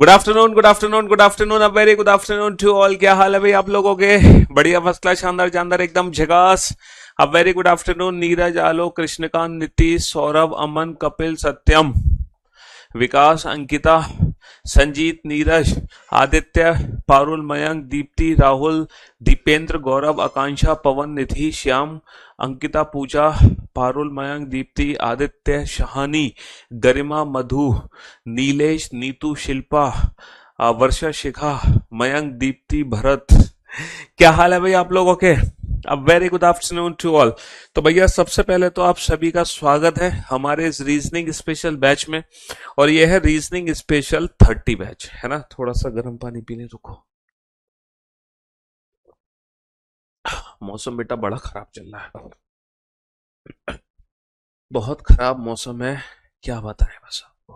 Good afternoon, good afternoon, good afternoon, a very good afternoon to all. क्या हाल है भाई आप लोगों के? बढ़िया, फर्स्ट क्लास, शानदार जानदार, एकदम झकास। A very good afternoon Neeraj, Alok, Krishnakant, Nitish, Saurabh, Aman, Kapil, Satyam, Vikas, Ankita, Sanjeet, Neeraj, Aditya, Parul, Mayank, Deepti, Rahul, Deependra, Gaurav, Akanksha, Pawan, Nidhi, Shyam, Ankita, Pooja, Parul, Mayank, Deepti, Aditya, Shahani, Garima, Madhu, Nilesh, Neetu, Shilpa, Varsha, Shikha, Mayank, Deepti, Bharat. क्या हाल है भाई आप लोगों के? अब very good afternoon to all. तो भैया सबसे पहले तो आप सभी का स्वागत है हमारे इस रीजनिंग स्पेशल बैच में। और यह है रीजनिंग स्पेशल 30 बैच, है ना। थोड़ा सा गर्म पानी पीने रुको, मौसम बेटा बड़ा खराब चल रहा है, बहुत खराब मौसम है, क्या बताएं बस आपको।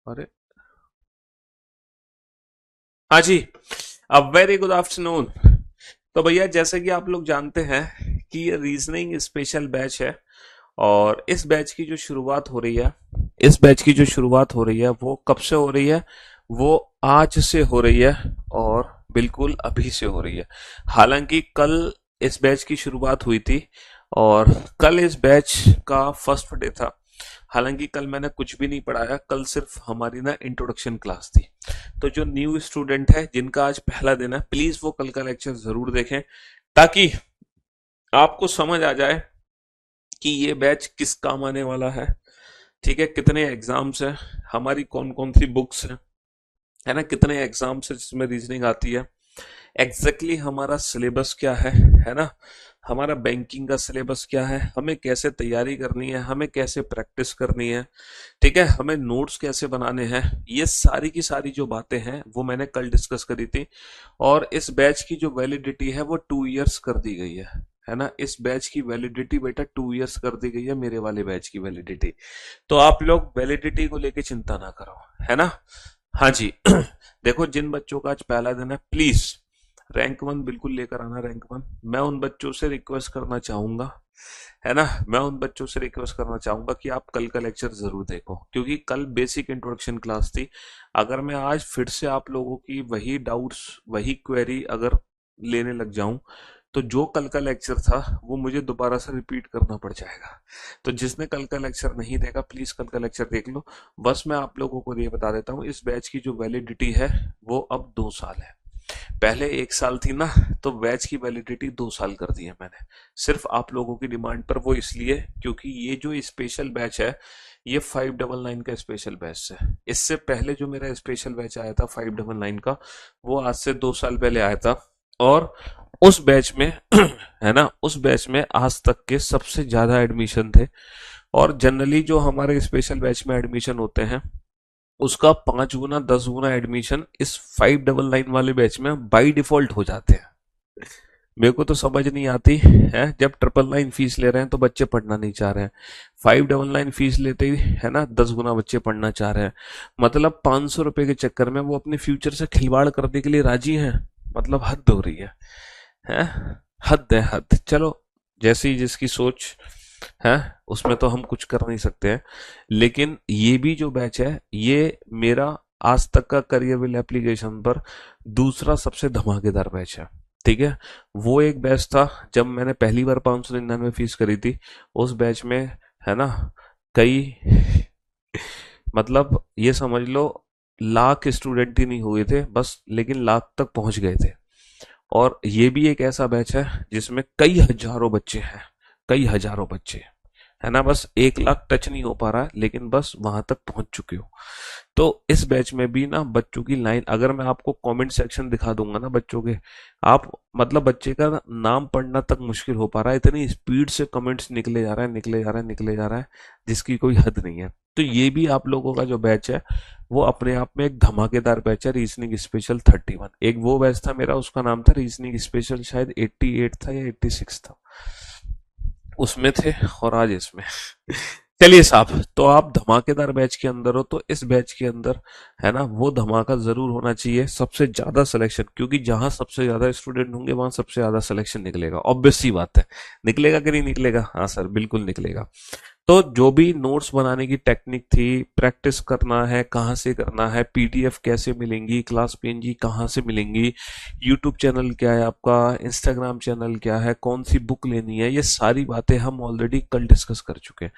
अरे हाँ जी, अब वेरी गुड आफ्टरनून। तो भैया जैसे कि आप लोग जानते हैं कि ये रीजनिंग स्पेशल बैच है, और इस बैच की जो शुरुआत हो रही है, वो कब से हो रही है? वो आज से हो रही है, और बिल्कुल अभी से हो रही है। हालांकि कल इस बैच की शुरुआत हुई थी, और कल इस बैच का फर्स्ट डे था। हालांकि कल मैंने कुछ भी नहीं पढ़ाया, कल सिर्फ हमारी ना इंट्रोडक्शन क्लास थी। तो जो न्यू स्टूडेंट है, जिनका आज पहला दिन है, प्लीज वो कल का लेक्चर जरूर देखें, ताकि आपको समझ आ जाए कि ये बैच किस काम आने वाला है। ठीक है, कितने एग्जाम्स हैं, हमारी कौन कौन सी बुक्स हैं, है ना, कितने एग्जाम्स है जिसमें रीजनिंग आती है, एग्जैक्टली हमारा सिलेबस क्या है ना, हमारा बैंकिंग का सिलेबस क्या है, हमें कैसे तैयारी करनी है, हमें कैसे प्रैक्टिस करनी है, ठीक है, हमें नोट्स कैसे बनाने हैं। ये सारी की सारी जो बातें हैं वो मैंने कल डिस्कस करी थी। और इस बैच की जो वैलिडिटी है वो 2 इयर्स कर दी गई है ना। इस बैच की वैलिडिटी बेटा 2 इयर्स कर दी गई है, मेरे वाले बैच की वैलिडिटी। तो आप लोग वैलिडिटी को लेके चिंता ना करो, है ना। हाँ जी। देखो, जिन बच्चों का आज पहला दिन है, प्लीज रैंक वन बिल्कुल लेकर आना, रैंक वन। मैं उन बच्चों से रिक्वेस्ट करना चाहूंगा, है ना, मैं उन बच्चों से रिक्वेस्ट करना चाहूंगा कि आप कल का लेक्चर जरूर देखो, क्योंकि कल बेसिक इंट्रोडक्शन क्लास थी। अगर मैं आज फिर से आप लोगों की वही डाउट्स, वही क्वेरी अगर लेने लग जाऊं, तो जो कल का लेक्चर था वो मुझे दोबारा से रिपीट करना पड़ जाएगा। तो जिसने कल का लेक्चर नहीं देखा, प्लीज कल का लेक्चर देख लो। बस मैं आप लोगों को ये बता देता हूँ, इस बैच की जो वैलिडिटी है वो अब 2 साल है। पहले 1 साल थी ना, तो बैच की वैलिडिटी 2 साल कर दी है मैंने, सिर्फ आप लोगों की डिमांड पर। वो इसलिए क्योंकि ये जो स्पेशल बैच है, ये 599 का स्पेशल बैच है। इससे पहले जो मेरा स्पेशल बैच आया था 599 का, वो आज से 2 साल पहले आया था। और उस बैच में है ना, उस बैच में आज तक के सबसे ज्यादा एडमिशन थे। और जनरली जो हमारे स्पेशल बैच में एडमिशन होते हैं, उसका 5 गुना 10 गुना एडमिशन इस 599 वाले बैच में बाई डिफॉल्ट हो जाते हैं। मेरे को तो समझ नहीं आती है, जब 999 फीस ले रहे हैं तो बच्चे पढ़ना नहीं चाह रहे हैं, 599 फीस लेते ही है ना 10 गुना बच्चे पढ़ना चाह रहे हैं। मतलब 500 रुपए के चक्कर में वो अपने फ्यूचर से खिलवाड़ करने के लिए राजी हैं। मतलब हद हो रही है, हद है, हद। चलो, जैसी जिसकी सोच है, उसमें तो हम कुछ कर नहीं सकते हैं। लेकिन ये भी जो बैच है, ये मेरा आज तक का करियर विल एप्लीकेशन पर दूसरा सबसे धमाकेदार बैच है। ठीक है, वो एक बैच था जब मैंने पहली बार 599 फीस करी थी। उस बैच में, है ना, कई मतलब ये समझ लो लाख स्टूडेंट ही नहीं हुए थे बस, लेकिन लाख तक पहुंच गए थे। और ये भी एक ऐसा बैच है जिसमें कई हजारों बच्चे हैं, कई हजारों बच्चे, है ना। बस 1 लाख टच नहीं हो पा रहा है, लेकिन बस वहां तक पहुंच चुके हो। तो इस बैच में भी ना बच्चों की लाइन, अगर मैं आपको कमेंट सेक्शन दिखा दूंगा ना बच्चों के, आप मतलब बच्चे का नाम पढ़ना तक मुश्किल हो पा रहा है, इतनी स्पीड से कमेंट्स निकले जा रहा है, निकले जा रहा है, निकले जा रहा है, जिसकी कोई हद नहीं है। तो ये भी आप लोगों का जो बैच है, वो अपने आप में एक धमाकेदार बैच है, रीजनिंग स्पेशल 31। एक वो बैच था मेरा, उसका नाम था रीजनिंग स्पेशल, शायद 88 था या 86 था, उसमें थे। और आज इसमें चलिए साहब, तो आप धमाकेदार बैच के अंदर हो, तो इस बैच के अंदर, है ना, वो धमाका जरूर होना चाहिए, सबसे ज्यादा सिलेक्शन, क्योंकि जहां सबसे ज्यादा स्टूडेंट होंगे वहां सबसे ज्यादा सिलेक्शन निकलेगा। ऑब्वियस सी बात है, निकलेगा कि नहीं निकलेगा? हाँ सर, बिल्कुल निकलेगा। तो जो भी नोट्स बनाने की टेक्निक थी, प्रैक्टिस करना है, कहाँ से करना है, पीडीएफ कैसे मिलेंगी, क्लास पीएनजी कहाँ से मिलेंगी, यूट्यूब चैनल क्या है आपका, इंस्टाग्राम चैनल क्या है, कौन सी बुक लेनी है, ये सारी बातें हम ऑलरेडी कल डिस्कस कर चुके हैं।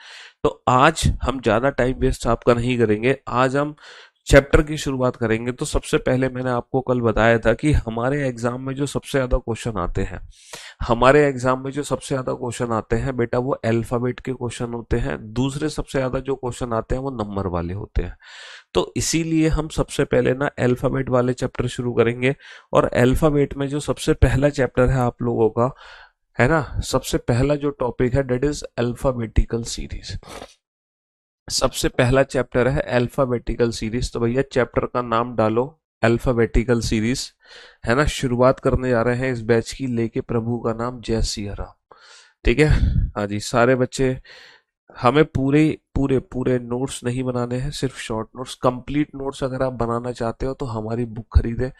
तो आज हम ज़्यादा टाइम वेस्ट आपका नहीं करेंगे, आज हम चैप्टर की शुरुआत करेंगे। तो सबसे पहले मैंने आपको कल बताया था कि हमारे एग्जाम में जो सबसे ज़्यादा क्वेश्चन आते हैं, हमारे एग्जाम में जो सबसे ज्यादा क्वेश्चन आते हैं बेटा वो अल्फाबेट के क्वेश्चन होते हैं। दूसरे सबसे ज्यादा जो क्वेश्चन आते हैं वो नंबर वाले होते हैं। तो इसीलिए हम सबसे पहले ना अल्फाबेट वाले चैप्टर शुरू करेंगे। और अल्फाबेट में जो सबसे पहला चैप्टर है आप लोगों का, है ना, सबसे पहला जो टॉपिक है डेट इज अल्फाबेटिकल सीरीज। सबसे पहला चैप्टर है अल्फाबेटिकल सीरीज। तो भैया चैप्टर का नाम डालो अल्फाबेटिकल सीरीज, है ना। शुरुआत करने जा रहे हैं इस बैच की लेके प्रभु का नाम जय सिया राम। ठीक है, हाँ जी सारे बच्चे। हमें पूरे पूरे पूरे नोट्स नहीं बनाने हैं, सिर्फ शॉर्ट नोट्स। कंप्लीट नोट्स अगर आप बनाना चाहते हो तो हमारी बुक खरीदे,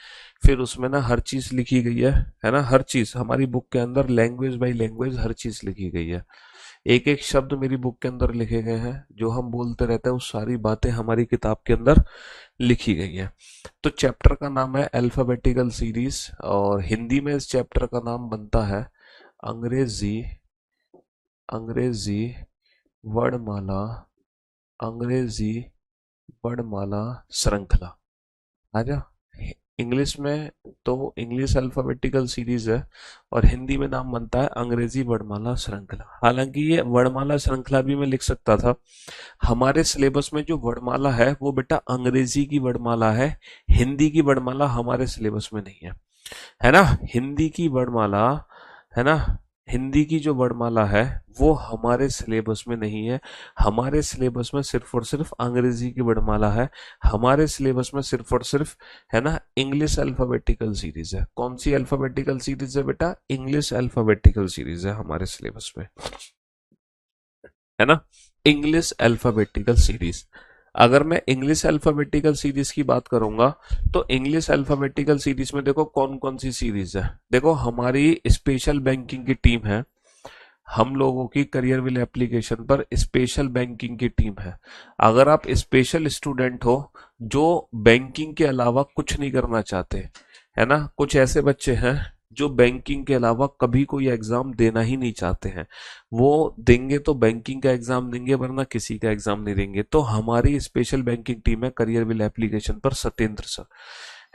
फिर उसमें ना हर चीज लिखी गई है ना, हर चीज हमारी बुक के अंदर लैंग्वेज बाय लैंग्वेज हर चीज लिखी गई है। एक एक शब्द मेरी बुक के अंदर लिखे गए हैं, जो हम बोलते रहते हैं वो सारी बातें हमारी किताब के अंदर लिखी गई है। तो चैप्टर का नाम है अल्फाबेटिकल सीरीज, और हिंदी में इस चैप्टर का नाम बनता है अंग्रेजी अंग्रेजी वर्णमाला, अंग्रेजी वर्णमाला श्रृंखला। आजा, इंग्लिश में तो इंग्लिश अल्फाबेटिकल सीरीज है, और हिंदी में नाम बनता है अंग्रेजी वर्णमाला श्रृंखला। हालांकि ये वर्णमाला श्रृंखला भी मैं लिख सकता था। हमारे सिलेबस में जो वर्णमाला है वो बेटा अंग्रेजी की वर्णमाला है, हिंदी की वर्णमाला हमारे सिलेबस में नहीं है ना। हिंदी की वर्णमाला, है ना, हिंदी की जो वर्णमाला है वो हमारे सिलेबस में नहीं है। हमारे सिलेबस में सिर्फ और सिर्फ अंग्रेजी की वर्णमाला है। हमारे सिलेबस में सिर्फ और सिर्फ, है ना, इंग्लिश अल्फाबेटिकल सीरीज है। कौन सी अल्फाबेटिकल सीरीज है बेटा? इंग्लिश अल्फाबेटिकल सीरीज है हमारे सिलेबस में, है ना, इंग्लिश अल्फाबेटिकल सीरीज। अगर मैं इंग्लिश अल्फाबेटिकल सीरीज की बात करूंगा तो इंग्लिश अल्फाबेटिकल सीरीज में देखो कौन कौन सी सीरीज है। देखो हमारी स्पेशल बैंकिंग की टीम है, हम लोगों की करियर विल एप्लीकेशन पर स्पेशल बैंकिंग की टीम है। अगर आप स्पेशल स्टूडेंट हो जो बैंकिंग के अलावा कुछ नहीं करना चाहते, है ना, कुछ ऐसे बच्चे हैं जो बैंकिंग के अलावा कभी कोई एग्जाम देना ही नहीं चाहते हैं, वो देंगे तो बैंकिंग का एग्जाम देंगे वरना किसी का एग्जाम नहीं देंगे। तो हमारी स्पेशल बैंकिंग टीम है करियर विल एप्लीकेशन पर सत्येंद्र सर,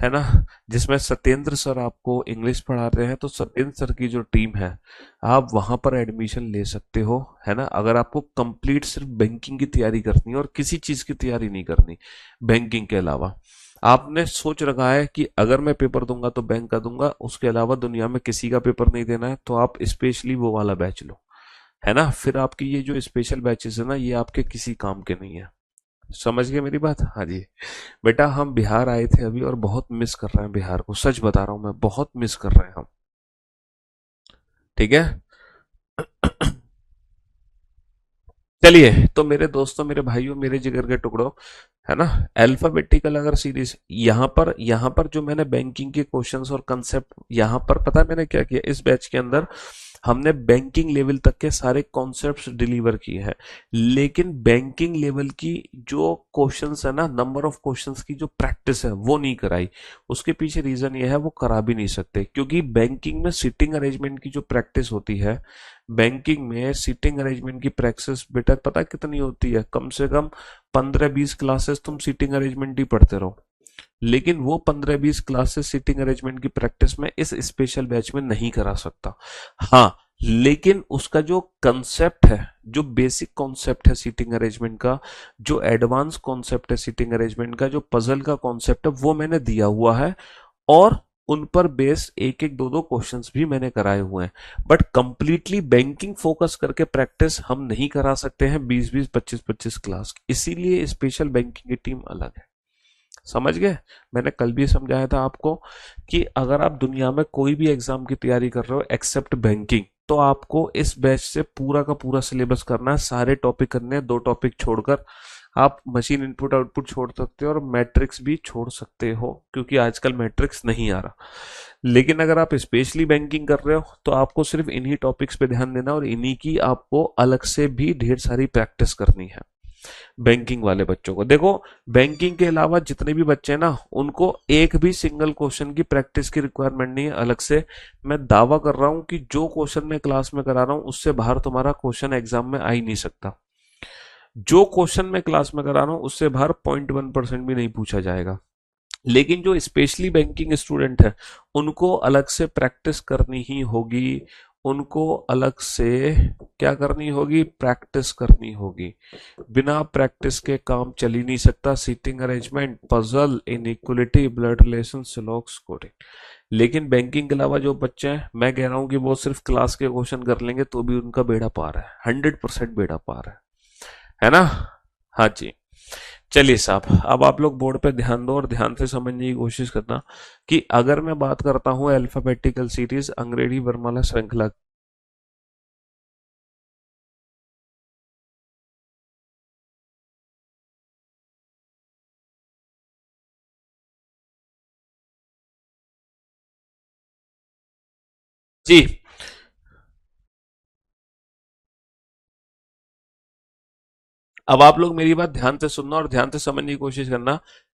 है ना, जिसमें सत्येंद्र सर आपको इंग्लिश पढ़ा रहे हैं। तो सत्येंद्र सर की जो टीम है आप वहां पर एडमिशन ले सकते हो, है ना। अगर आपको कंप्लीट सिर्फ बैंकिंग की तैयारी करनी है और किसी चीज की तैयारी नहीं करनी बैंकिंग के अलावा, आपने सोच रखा है कि अगर मैं पेपर दूंगा तो बैंक का दूंगा, उसके अलावा दुनिया में किसी का पेपर नहीं देना है, तो आप स्पेशली वो वाला बैच लो, है ना। फिर आपकी ये जो स्पेशल बैचेस है ना ये आपके किसी काम के नहीं है। समझ गए मेरी बात? हाँ जी बेटा, हम बिहार आए थे अभी और बहुत मिस कर रहे हैं बिहार को, सच बता रहा हूं मैं, बहुत मिस कर रहे हैं हम। ठीक है चलिए, तो मेरे दोस्तों, मेरे भाइयों, मेरे जिगर के टुकड़ों, है ना, अल्फाबेटिकल अगर सीरीज यहाँ पर जो मैंने बैंकिंग के क्वेश्चंस और कंसेप्ट यहाँ पर, पता है मैंने क्या किया इस बैच के अंदर? हमने बैंकिंग लेवल तक के सारे कॉन्सेप्ट्स डिलीवर किए हैं, लेकिन बैंकिंग लेवल की जो क्वेश्चंस है ना, नंबर ऑफ क्वेश्चंस की जो प्रैक्टिस है वो नहीं कराई। उसके पीछे रीजन ये है वो करा भी नहीं सकते, क्योंकि बैंकिंग में सीटिंग अरेंजमेंट की जो प्रैक्टिस होती है, बैंकिंग में सीटिंग अरेंजमेंट की प्रैक्टिस बेटा पता कितनी होती है? कम से कम 15-20 क्लासेस तुम सीटिंग अरेंजमेंट ही पढ़ते रहो, लेकिन वो 15-20 क्लासेस सीटिंग अरेंजमेंट की प्रैक्टिस में इस स्पेशल बैच में नहीं करा सकता। हाँ, लेकिन उसका जो कंसेप्ट है, जो बेसिक कॉन्सेप्ट है सीटिंग अरेंजमेंट का, जो एडवांस कॉन्सेप्ट है सीटिंग अरेंजमेंट का, जो पजल का कॉन्सेप्ट है वो मैंने दिया हुआ है, और उन पर बेस्ड एक एक दो दो क्वेश्चंस भी मैंने कराए हुए हैं। बट कंप्लीटली बैंकिंग फोकस करके प्रैक्टिस हम नहीं करा सकते हैं 20-20, 25-25 क्लास, इसीलिए स्पेशल बैंकिंग की टीम अलग है। समझ गए? मैंने कल भी समझाया था आपको कि अगर आप दुनिया में कोई भी एग्जाम की तैयारी कर रहे हो एक्सेप्ट बैंकिंग, तो आपको इस बैच से पूरा का पूरा सिलेबस करना है, सारे टॉपिक करने हैं, 2 टॉपिक छोड़कर आप मशीन इनपुट आउटपुट छोड़ सकते हो और मैट्रिक्स भी छोड़ सकते हो, क्योंकि आजकल मैट्रिक्स नहीं आ रहा। लेकिन अगर आप स्पेशली बैंकिंग कर रहे हो तो आपको सिर्फ इन्हीं टॉपिक्स पे ध्यान देना और इन्हीं की आपको अलग से भी ढेर सारी प्रैक्टिस करनी है। बैंकिंग वाले बच्चों को देखो, बैंकिंग के अलावा जितने भी बच्चे हैं ना, उनको एक भी सिंगल क्वेश्चन की प्रैक्टिस की रिक्वायरमेंट नहीं है अलग से। मैं दावा कर रहा हूं कि जो क्वेश्चन मैं क्लास में करा रहा हूं उससे बाहर तुम्हारा क्वेश्चन एग्जाम में आ ही नहीं सकता। जो क्वेश्चन मैं क्लास में करा रहा हूं उससे बाहर 0.1% भी नहीं पूछा जाएगा। लेकिन जो स्पेशली बैंकिंग स्टूडेंट है उनको अलग से प्रैक्टिस करनी ही होगी, उनको अलग से क्या करनी होगी, प्रैक्टिस करनी होगी। बिना प्रैक्टिस के काम चल ही नहीं सकता। Seating arrangement, puzzle, inequality, blood relation, syllogism, coding. लेकिन बैंकिंग के अलावा जो बच्चे हैं, मैं कह रहा हूं कि वो सिर्फ क्लास के क्वेश्चन कर लेंगे तो भी उनका बेड़ा पार है, 100% बेड़ा पार है ना? हाँ जी। चलिए साहब, अब आप लोग बोर्ड पे ध्यान दो और ध्यान से समझने की कोशिश करना कि अगर मैं बात करता हूं अल्फाबेटिकल सीरीज अंग्रेजी वर्णमाला श्रृंखला। जी, अब आप लोग मेरी बात ध्यान से सुनना और ध्यान से समझने की कोशिश करना।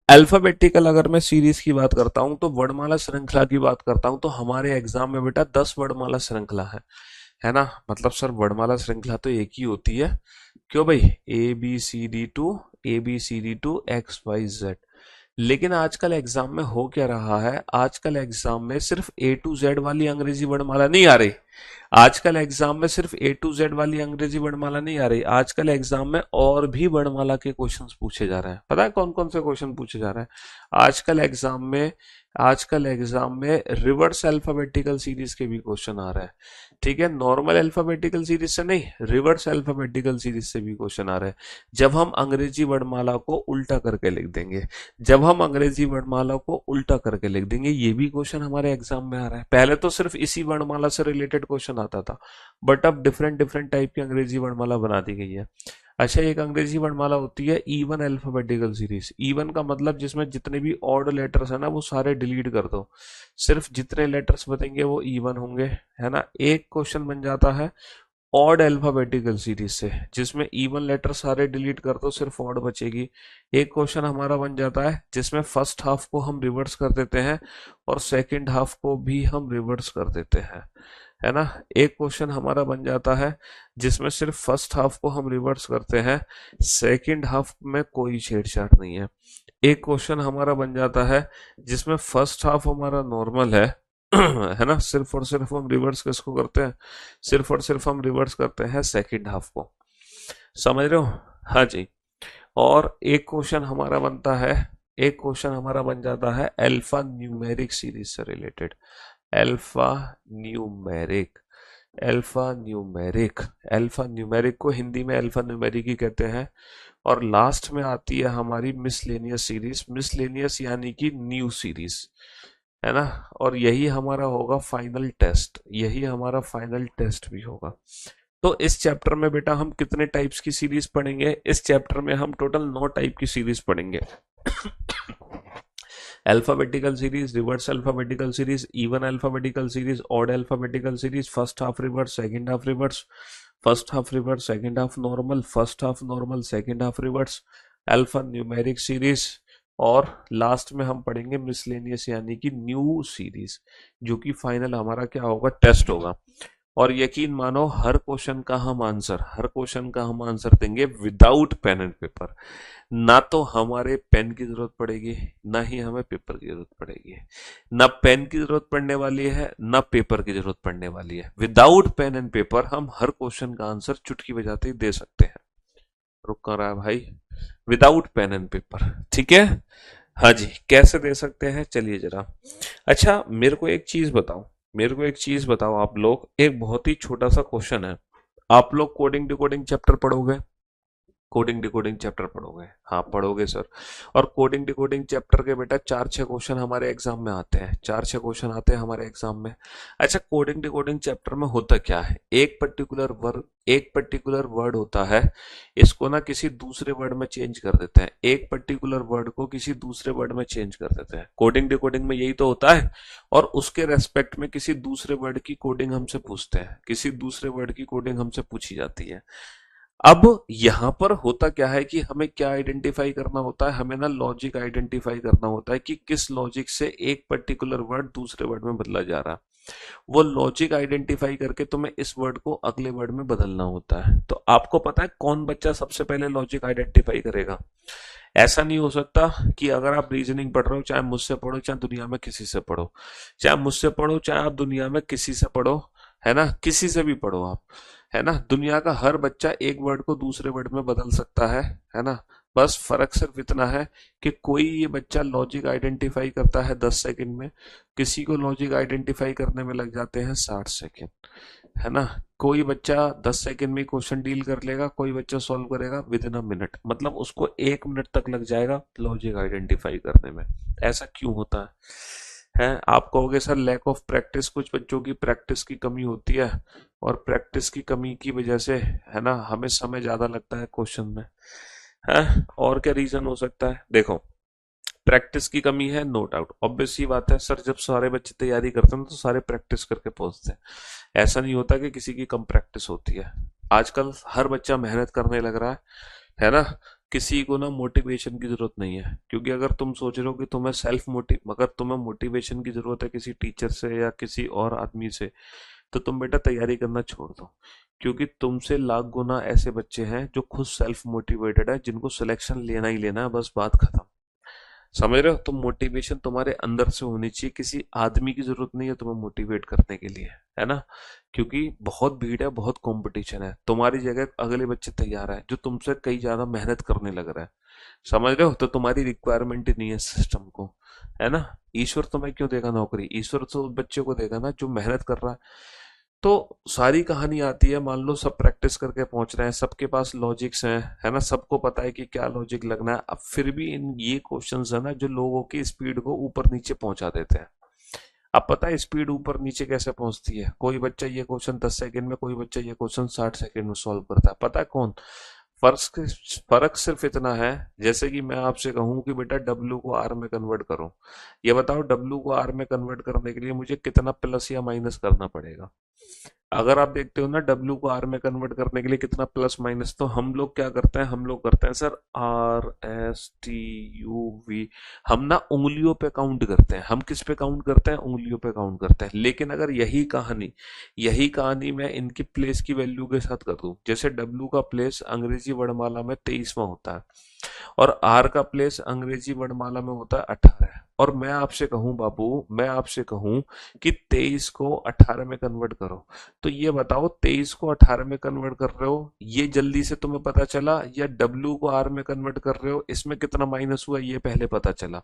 अल्फाबेटिकल अगर मैं सीरीज की बात करता हूं तो वर्णमाला श्रृंखला की बात करता हूं तो हमारे एग्जाम में बेटा 10 वर्णमाला श्रृंखला है ना? मतलब सर वर्णमाला श्रृंखला तो एक ही होती है। क्यों भाई? A B C D to X Y Z. लेकिन आजकल एग्जाम में हो क्या रहा है, आजकल एग्जाम में सिर्फ ए टू जेड वाली अंग्रेजी वर्णमाला नहीं आ रही। आजकल एग्जाम में सिर्फ ए टू जेड वाली अंग्रेजी वर्णमाला नहीं आ रही, आजकल एग्जाम में और भी वर्णमाला के क्वेश्चंस पूछे जा रहे हैं। पता है कौन कौन से क्वेश्चन पूछे जा रहे हैं आजकल एग्जाम में? आजकल एग्जाम में रिवर्स अल्फाबेटिकल सीरीज के भी क्वेश्चन आ रहे हैं। ठीक है, नॉर्मल अल्फाबेटिकल सीरीज से नहीं, रिवर्स अल्फाबेटिकल सीरीज से भी क्वेश्चन आ रहे हैं। जब हम अंग्रेजी वर्णमाला को उल्टा करके लिख देंगे, जब हम अंग्रेजी वर्णमाला को उल्टा करके लिख देंगे, ये भी क्वेश्चन हमारे एग्जाम में आ रहा है। पहले तो सिर्फ इसी वर्णमाला से रिलेटेड क्वेश्चन आता था, बट अब डिफरेंट डिफरेंट टाइप की अंग्रेजी वर्णमाला बना दी गई है। अच्छा, एक अंग्रेजी वर्णमाला होती है इवन अल्फाबेटिकल सीरीज। इवन का मतलब जिसमें जितने भी ऑड लेटर्स है ना वो सारे डिलीट कर दो, सिर्फ जितने लेटर्स बनेंगे वो इवन होंगे, है ना? एक क्वेश्चन बन जाता है ऑड अल्फाबेटिकल सीरीज से, जिसमें इवन लेटर सारे डिलीट कर दो, सिर्फ ऑड बचेगी। एक क्वेश्चन हमारा बन जाता है जिसमें फर्स्ट हाफ को हम रिवर्स कर देते हैं और सेकंड हाफ को भी हम रिवर्स कर देते हैं, है ना? एक क्वेश्चन हमारा बन जाता है जिसमें सिर्फ फर्स्ट हाफ को हम रिवर्स करते हैं, सेकंड हाफ में कोई छेड़छाड़ नहीं है। एक क्वेश्चन हमारा बन जाता है जिसमें फर्स्ट हाफ हमारा नॉर्मल है है ना? सिर्फ और सिर्फ हम रिवर्स किसको करते हैं? सिर्फ और सिर्फ हम रिवर्स करते हैं सेकंड हाफ को। समझ रहे हो? हाँ जी। और एक क्वेश्चन हमारा बनता है, एक क्वेश्चन हमारा बन जाता है अल्फा न्यूमेरिक सीरीज से related. Alpha numeric, alpha numeric, alpha numeric को हिंदी में अल्फा न्यूमेरिक ही कहते हैं। और लास्ट में आती है हमारी मिसलेनियस सीरीज, मिसलेनियस यानी कि न्यू सीरीज, है ना? और यही हमारा होगा फाइनल टेस्ट, यही हमारा फाइनल टेस्ट भी होगा। तो इस चैप्टर में बेटा हम कितने टाइप्स की सीरीज पढ़ेंगे? इस चैप्टर में हम टोटल 9 टाइप की सीरीज पढ़ेंगे। Alphabetical series, reverse alphabetical series, even alphabetical series, odd alphabetical series, first half reverse, second half reverse, first half reverse, second half normal, first half normal, second half reverse, alpha numeric series. और last में हम पढ़ेंगे miscellaneous यानी कि new series, जो कि final हमारा क्या होगा, टेस्ट होगा। और यकीन मानो हर क्वेश्चन का हम आंसर, हर क्वेश्चन का हम आंसर देंगे विदाउट पेन एंड पेपर। ना तो हमारे पेन की जरूरत पड़ेगी, ना ही हमें पेपर की जरूरत पड़ेगी। ना पेन की जरूरत पड़ने वाली है, ना पेपर की जरूरत पड़ने वाली है। विदाउट पेन एंड पेपर हम हर क्वेश्चन का आंसर चुटकी बजाते ही दे सकते हैं। रुक कर रहा है भाई, विदाउट पेन एंड पेपर, ठीक है? हाँ जी, कैसे दे सकते हैं चलिए जरा। अच्छा, मेरे को एक चीज बताओ, मेरे को एक चीज बताओ, आप लोग, एक बहुत ही छोटा सा क्वेश्चन है। आप लोग कोडिंग डिकोडिंग चैप्टर पढ़ोगे? कोडिंग डिकोडिंग चैप्टर पढ़ोगे? हाँ पढ़ोगे सर। और कोडिंग डिकोडिंग चैप्टर के बेटा 4-6 क्वेश्चन हमारे एग्जाम में आते हैं, 4-6 क्वेश्चन आते हैं हमारे एग्जाम में। अच्छा, कोडिंग डिकोडिंग चैप्टर में होता क्या है, एक पर्टिकुलर वर्ड होता है, इसको ना किसी दूसरे वर्ड में चेंज कर देते हैं, एक पर्टिकुलर वर्ड को किसी दूसरे वर्ड में चेंज कर देते हैं। कोडिंग डिकोडिंग में यही तो होता है। और उसके रेस्पेक्ट में किसी दूसरे वर्ड की कोडिंग हमसे पूछते हैं, किसी दूसरे वर्ड की कोडिंग हमसे पूछी जाती है। अब यहां पर होता क्या है कि हमें क्या आइडेंटिफाई करना होता है, हमें ना लॉजिक आइडेंटिफाई करना होता है कि किस लॉजिक से एक पर्टिकुलर वर्ड दूसरे वर्ड में बदला जा रहा है। वो लॉजिक आइडेंटिफाई करके तुम्हें इस वर्ड को अगले वर्ड में बदलना होता है। तो आपको पता है कौन बच्चा सबसे पहले लॉजिक आइडेंटिफाई करेगा? ऐसा नहीं हो सकता कि अगर आप रीजनिंग पढ़ रहे हो, चाहे मुझसे पढ़ो चाहे दुनिया में किसी से पढ़ो, चाहे मुझसे पढ़ो चाहे आप दुनिया में किसी से पढ़ो, है ना, किसी से भी पढ़ो आप, है ना, दुनिया का हर बच्चा एक वर्ड को दूसरे वर्ड में बदल सकता है ना। बस फर्क सिर्फ इतना है कि कोई ये बच्चा लॉजिक आइडेंटिफाई करता है 10 सेकंड में, किसी को लॉजिक आइडेंटिफाई करने में लग जाते हैं 60 सेकंड, है ना। कोई बच्चा 10 सेकंड में क्वेश्चन डील कर लेगा, कोई बच्चा सॉल्व करेगा विद इन अ मिनट, मतलब उसको 1 मिनट तक लग जाएगा लॉजिक आइडेंटिफाई करने में। ऐसा क्यों होता है? आप कहोगे सर लैक ऑफ प्रैक्टिस, कुछ बच्चों की प्रैक्टिस की कमी होती है, और प्रैक्टिस की कमी की वजह से, है ना, हमें समय ज्यादा लगता है क्वेश्चन में, है। और क्या रीजन हो सकता है? देखो, प्रैक्टिस की कमी है, नो डाउट, ऑब्वियस सी बात है सर, जब सारे बच्चे तैयारी करते हैं तो सारे प्रैक्टिस करके पहुंचते हैं। ऐसा नहीं होता कि किसी की कम प्रैक्टिस होती है। आजकल हर बच्चा मेहनत करने लग रहा है ना। किसी को ना मोटिवेशन की जरूरत नहीं है, क्योंकि अगर तुम सोच रहे हो कि तुम्हें अगर तुम्हें मोटिवेशन की जरूरत है किसी टीचर से या किसी और आदमी से, तो तुम बेटा तैयारी करना छोड़ दो। क्योंकि तुमसे लाख गुना ऐसे बच्चे हैं जो खुद सेल्फ मोटिवेटेड है, जिनको सिलेक्शन लेना ही लेना है, बस बात खत्म। समझ रहे हो? तुम मोटिवेशन तुम्हारे अंदर से होनी चाहिए, किसी आदमी की जरूरत नहीं है तुम्हें मोटिवेट करने के लिए, है ना। क्योंकि बहुत भीड़ है, बहुत कंपटीशन है, तुम्हारी जगह अगले बच्चे तैयार है जो तुमसे कई ज्यादा मेहनत करने लग रहा है। समझ रहे हो? तो तुम्हारी रिक्वायरमेंट ही नहीं है सिस्टम को, है ना। ईश्वर तुम्हें क्यों देगा नौकरी? ईश्वर तो उस बच्चे को देगा ना जो मेहनत कर रहा है। तो सारी कहानी आती है, मान लो सब प्रैक्टिस करके पहुंच रहे हैं, सबके पास लॉजिक्स हैं, है ना, सबको पता है कि क्या लॉजिक लगना है, अब फिर भी इन ये क्वेश्चंस है ना जो लोगों की स्पीड को ऊपर नीचे पहुंचा देते हैं। अब पता है स्पीड ऊपर नीचे कैसे पहुंचती है? कोई बच्चा ये क्वेश्चन 10 सेकंड में, कोई बच्चा ये क्वेश्चन 60 सेकंड में सॉल्व करता है। पता है कौन? फर्क फर्क सिर्फ इतना है, जैसे कि मैं आपसे कहूं कि बेटा डब्ल्यू को आर में कन्वर्ट करो, ये बताओ डब्ल्यू को आर में कन्वर्ट करने के लिए मुझे कितना प्लस या माइनस करना पड़ेगा? अगर आप देखते हो ना डब्ल्यू को आर में कन्वर्ट करने के लिए कितना प्लस माइनस, तो हम लोग क्या करते हैं, हम लोग करते हैं सर RSTUV, हम ना उंगलियों पे काउंट करते हैं। हम किस पे काउंट करते हैं? उंगलियों पे काउंट करते हैं। लेकिन अगर यही कहानी मैं इनकी प्लेस की वैल्यू के साथ कर दूं, जैसे डब्ल्यू का प्लेस अंग्रेजी वर्णमाला में 23वां होता है, और आर का प्लेस अंग्रेजी वर्णमाला में होता है 18, और मैं आपसे कहूं बाबू, मैं आपसे कहूं कि 23 को 18 में कन्वर्ट करो, तो ये बताओ 23 को 18 में कन्वर्ट कर रहे हो, ये जल्दी से तुम्हें पता चला, या डब्ल्यू को आर में कन्वर्ट कर रहे हो, इसमें कितना माइनस हुआ ये पहले पता चला,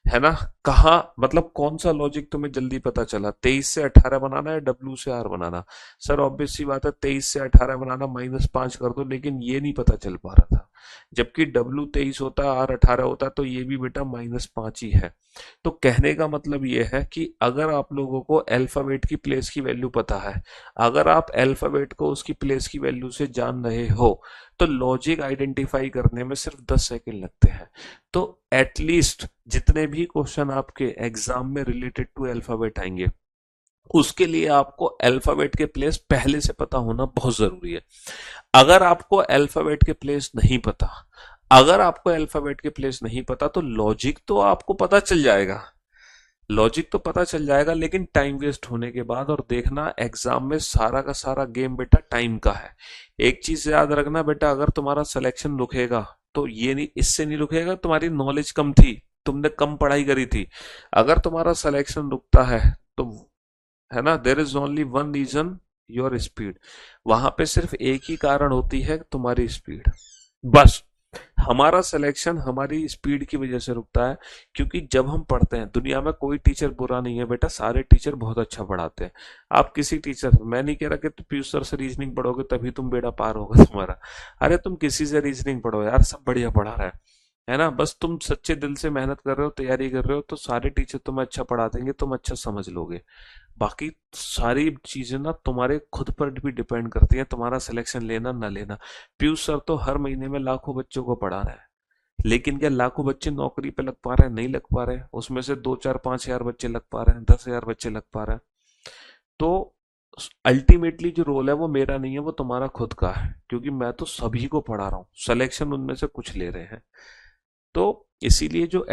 है ना। कहा मतलब कौन सा लॉजिक तुम्हें जल्दी पता चला, 23 से 18 बनाना या डब्ल्यू से आर बनाना? सर ऑब्वियस सी बात है 23 से 18 बनाना, -5 कर दो, लेकिन ये नहीं पता चल पा रहा था। जबकि डब्ल्यू 23 होता है, आर 18 होता है, तो ये भी बेटा -5 ही है। तो कहने का मतलब ये है कि अगर आप लोगों को अल्फाबेट की प्लेस की वैल्यू पता है, अगर आप अल्फाबेट को उसकी प्लेस की वैल्यू से जान रहे हो, तो लॉजिक आइडेंटिफाई करने में सिर्फ 10 सेकंड लगते हैं। तो एटलीस्ट जितने भी क्वेश्चन आपके एग्जाम में रिलेटेड टू अल्फाबेट आएंगे, उसके लिए आपको अल्फाबेट के प्लेस पहले से पता होना बहुत जरूरी है। अगर आपको अल्फाबेट के प्लेस नहीं पता, अगर आपको अल्फाबेट के प्लेस नहीं पता, तो लॉजिक तो आपको पता चल जाएगा, लॉजिक तो पता चल जाएगा, लेकिन टाइम वेस्ट होने के बाद। और देखना एग्जाम में सारा का सारा गेम बेटा टाइम का है। एक चीज याद रखना बेटा, अगर तुम्हारा सिलेक्शन रुकेगा तो ये नहीं, इससे नहीं रुकेगा तुम्हारी नॉलेज कम थी, तुमने कम पढ़ाई करी थी। अगर तुम्हारा सिलेक्शन रुकता है तो, है ना, there is only one reason, your speed. वहां पे सिर्फ एक ही कारण होती है, तुम्हारी स्पीड, बस। हमारा सिलेक्शन हमारी स्पीड की वजह से रुकता है, क्योंकि जब हम पढ़ते हैं, दुनिया में कोई टीचर बुरा नहीं है बेटा, सारे टीचर बहुत अच्छा पढ़ाते हैं। आप किसी टीचर, मैं नहीं कह रहा कि तुम पीयूष सर से रीजनिंग पढ़ोगे तभी तुम बेड़ा पार होगा तुम्हारा। अरे तुम किसी से रीजनिंग पढ़ो यार, सब बढ़िया पढ़ा रहा है ना, बस तुम सच्चे दिल से मेहनत कर रहे हो, तैयारी कर रहे हो, तो सारे टीचर तुम्हें अच्छा पढ़ा देंगे, तुम अच्छा समझ लोगे। बाकी सारी चीजें ना तुम्हारे खुद पर भी डिपेंड करती हैं, तुम्हारा सिलेक्शन लेना ना लेना। पीयूष सर तो हर महीने में लाखों बच्चों को पढ़ा रहे हैं, लेकिन क्या लाखों बच्चे नौकरी पे लग पा रहे हैं? नहीं लग पा रहे हैं। उसमें से 2 4 5 हजार बच्चे लग पा रहे हैं, 10 हजार बच्चे लग पा रहे हैं। तो अल्टीमेटली जो रोल है वो मेरा नहीं है, वो तुम्हारा खुद का है, क्योंकि मैं तो सभी को पढ़ा रहा हूँ, सिलेक्शन उनमें से कुछ ले रहे हैं। तो इसीलिए जो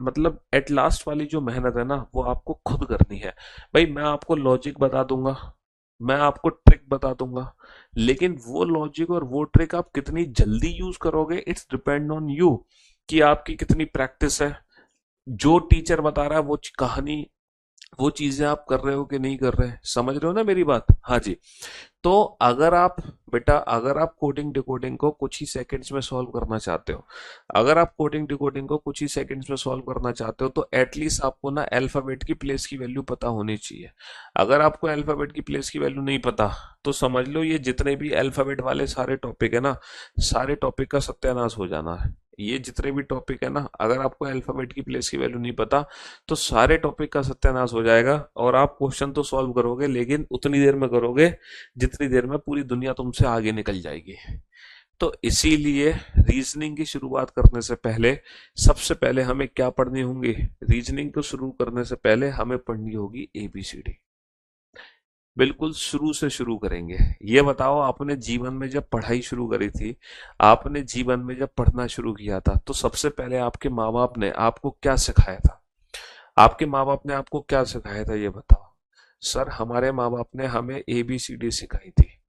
मतलब एट लास्ट वाली जो मेहनत है ना, वो आपको खुद करनी है। भाई मैं आपको लॉजिक बता दूंगा, मैं आपको ट्रिक बता दूंगा, लेकिन वो लॉजिक और वो ट्रिक आप कितनी जल्दी यूज करोगे, इट्स डिपेंड ऑन यू, कि आपकी कितनी प्रैक्टिस है। जो टीचर बता रहा है वो कहानी, वो चीजें आप कर रहे हो कि नहीं कर रहे हैं, समझ रहे हो ना मेरी बात? हाँ जी। तो अगर आप, बेटा अगर आप कोडिंग डिकोडिंग को कुछ ही सेकंड्स में सॉल्व करना चाहते हो, अगर आप कोडिंग डिकोडिंग को कुछ ही सेकंड्स में सॉल्व करना चाहते हो, तो एटलीस्ट आपको ना अल्फाबेट की प्लेस की वैल्यू पता होनी चाहिए। अगर आपको अल्फाबेट की प्लेस की वैल्यू नहीं पता, तो समझ लो ये जितने भी अल्फाबेट वाले सारे टॉपिक है ना, सारे टॉपिक का सत्यानाश हो जाना है। ये जितने भी टॉपिक है ना, अगर आपको अल्फाबेट की प्लेस की वैल्यू नहीं पता, तो सारे टॉपिक का सत्यानाश हो जाएगा, और आप क्वेश्चन तो सॉल्व करोगे, लेकिन उतनी देर में करोगे जितनी देर में पूरी दुनिया तुमसे आगे निकल जाएगी। तो इसीलिए रीजनिंग की शुरुआत करने से पहले, सबसे पहले हमें क्या पढ़नी होंगी? रीजनिंग को शुरू करने से पहले हमें पढ़नी होगी एबीसीडी। बिल्कुल शुरू से शुरू करेंगे। ये बताओ, आपने जीवन में जब पढ़ाई शुरू करी थी, आपने जीवन में जब पढ़ना शुरू किया था, तो सबसे पहले आपके माँ बाप ने आपको क्या सिखाया था? आपके माँ बाप ने आपको क्या सिखाया था, ये बताओ। सर हमारे माँ बाप ने हमें एबीसीडी सिखाई थी,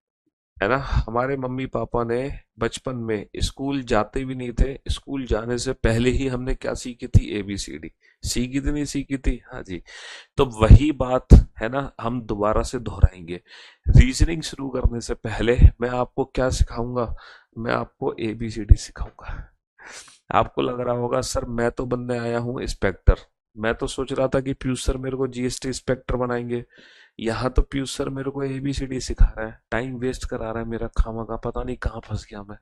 है ना। हमारे मम्मी पापा ने बचपन में, स्कूल जाते भी नहीं थे, स्कूल जाने से पहले ही हमने क्या सीखी थी? एबीसीडी। सीखी थी नहीं सीखी थी? हाँ जी। तो वही बात है ना, हम दोबारा से दोहराएंगे। रीजनिंग शुरू करने से पहले मैं आपको क्या सिखाऊंगा? मैं आपको एबीसीडी सिखाऊंगा। आपको लग रहा होगा सर मैं तो बनने आया हूँ इंस्पेक्टर, मैं तो सोच रहा था कि पीयूष सर मेरे को जीएसटी इंस्पेक्टर बनाएंगे, यहाँ तो पीयूष सर मेरे को एबीसीडी सिखा रहा है, टाइम वेस्ट करा रहा है मेरा खामा का, पता नहीं कहाँ फंस गया मैं।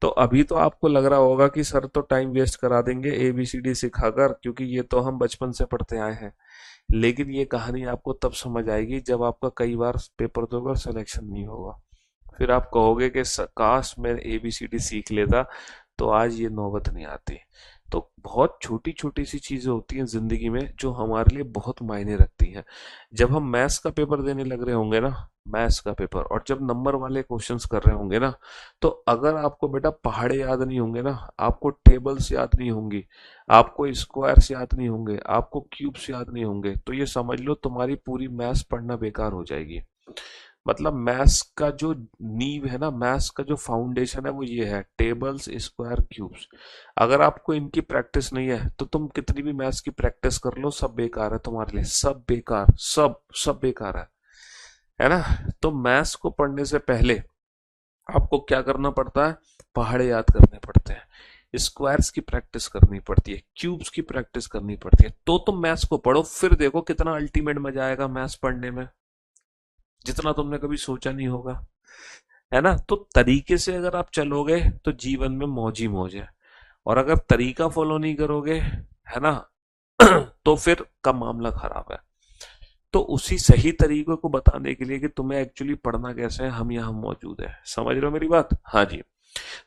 तो अभी तो आपको लग रहा होगा कि सर तो टाइम वेस्ट करा देंगे एबीसीडी सिखाकर, क्योंकि ये तो हम बचपन से पढ़ते आए हैं। लेकिन ये कहानी आपको तब समझ आएगी जब आपका कई बार पेपर दोगे और सिलेक्शन नहीं होगा। फिर आप कहोगे कि काश मैं एबीसीडी सीख लेता, तो आज ये नौबत नहीं आती। तो बहुत छोटी छोटी सी चीजें होती हैं जिंदगी में जो हमारे लिए बहुत मायने रखती हैं। जब हम मैथ्स का पेपर देने लग रहे होंगे ना, मैथ्स का पेपर, और जब नंबर वाले क्वेश्चंस कर रहे होंगे ना, तो अगर आपको बेटा पहाड़े याद नहीं होंगे ना, आपको टेबल्स याद नहीं होंगी, आपको स्क्वायर्स याद नहीं होंगे, आपको क्यूब्स याद नहीं होंगे, तो ये समझ लो तुम्हारी पूरी मैथ्स पढ़ना बेकार हो जाएगी। मतलब मैथ्स का जो नींव है ना, मैथ्स का जो फाउंडेशन है वो ये है, टेबल्स स्क्वायर क्यूब्स। अगर आपको इनकी प्रैक्टिस नहीं है, तो तुम कितनी भी मैथ्स की प्रैक्टिस कर लो, सब बेकार है तुम्हारे लिए, सब बेकार, सब सब बेकार है ना। तो मैथ्स को पढ़ने से पहले आपको क्या करना पड़ता है? पहाड़े याद करने पड़ते हैं, स्क्वायर्स की प्रैक्टिस करनी पड़ती है, क्यूब्स की प्रैक्टिस करनी पड़ती है, तो तुम मैथ्स को पढ़ो, फिर देखो कितना अल्टीमेट मजा आएगा मैथ्स पढ़ने में, जितना तुमने कभी सोचा नहीं होगा, है ना। तो तरीके से अगर आप चलोगे तो जीवन में मौज ही मौज है, और अगर तरीका फॉलो नहीं करोगे, है ना, तो फिर का मामला खराब है। तो उसी सही तरीके को बताने के लिए कि तुम्हें एक्चुअली पढ़ना कैसे है, हम यहाँ मौजूद है। समझ रहे हो मेरी बात? हाँ जी।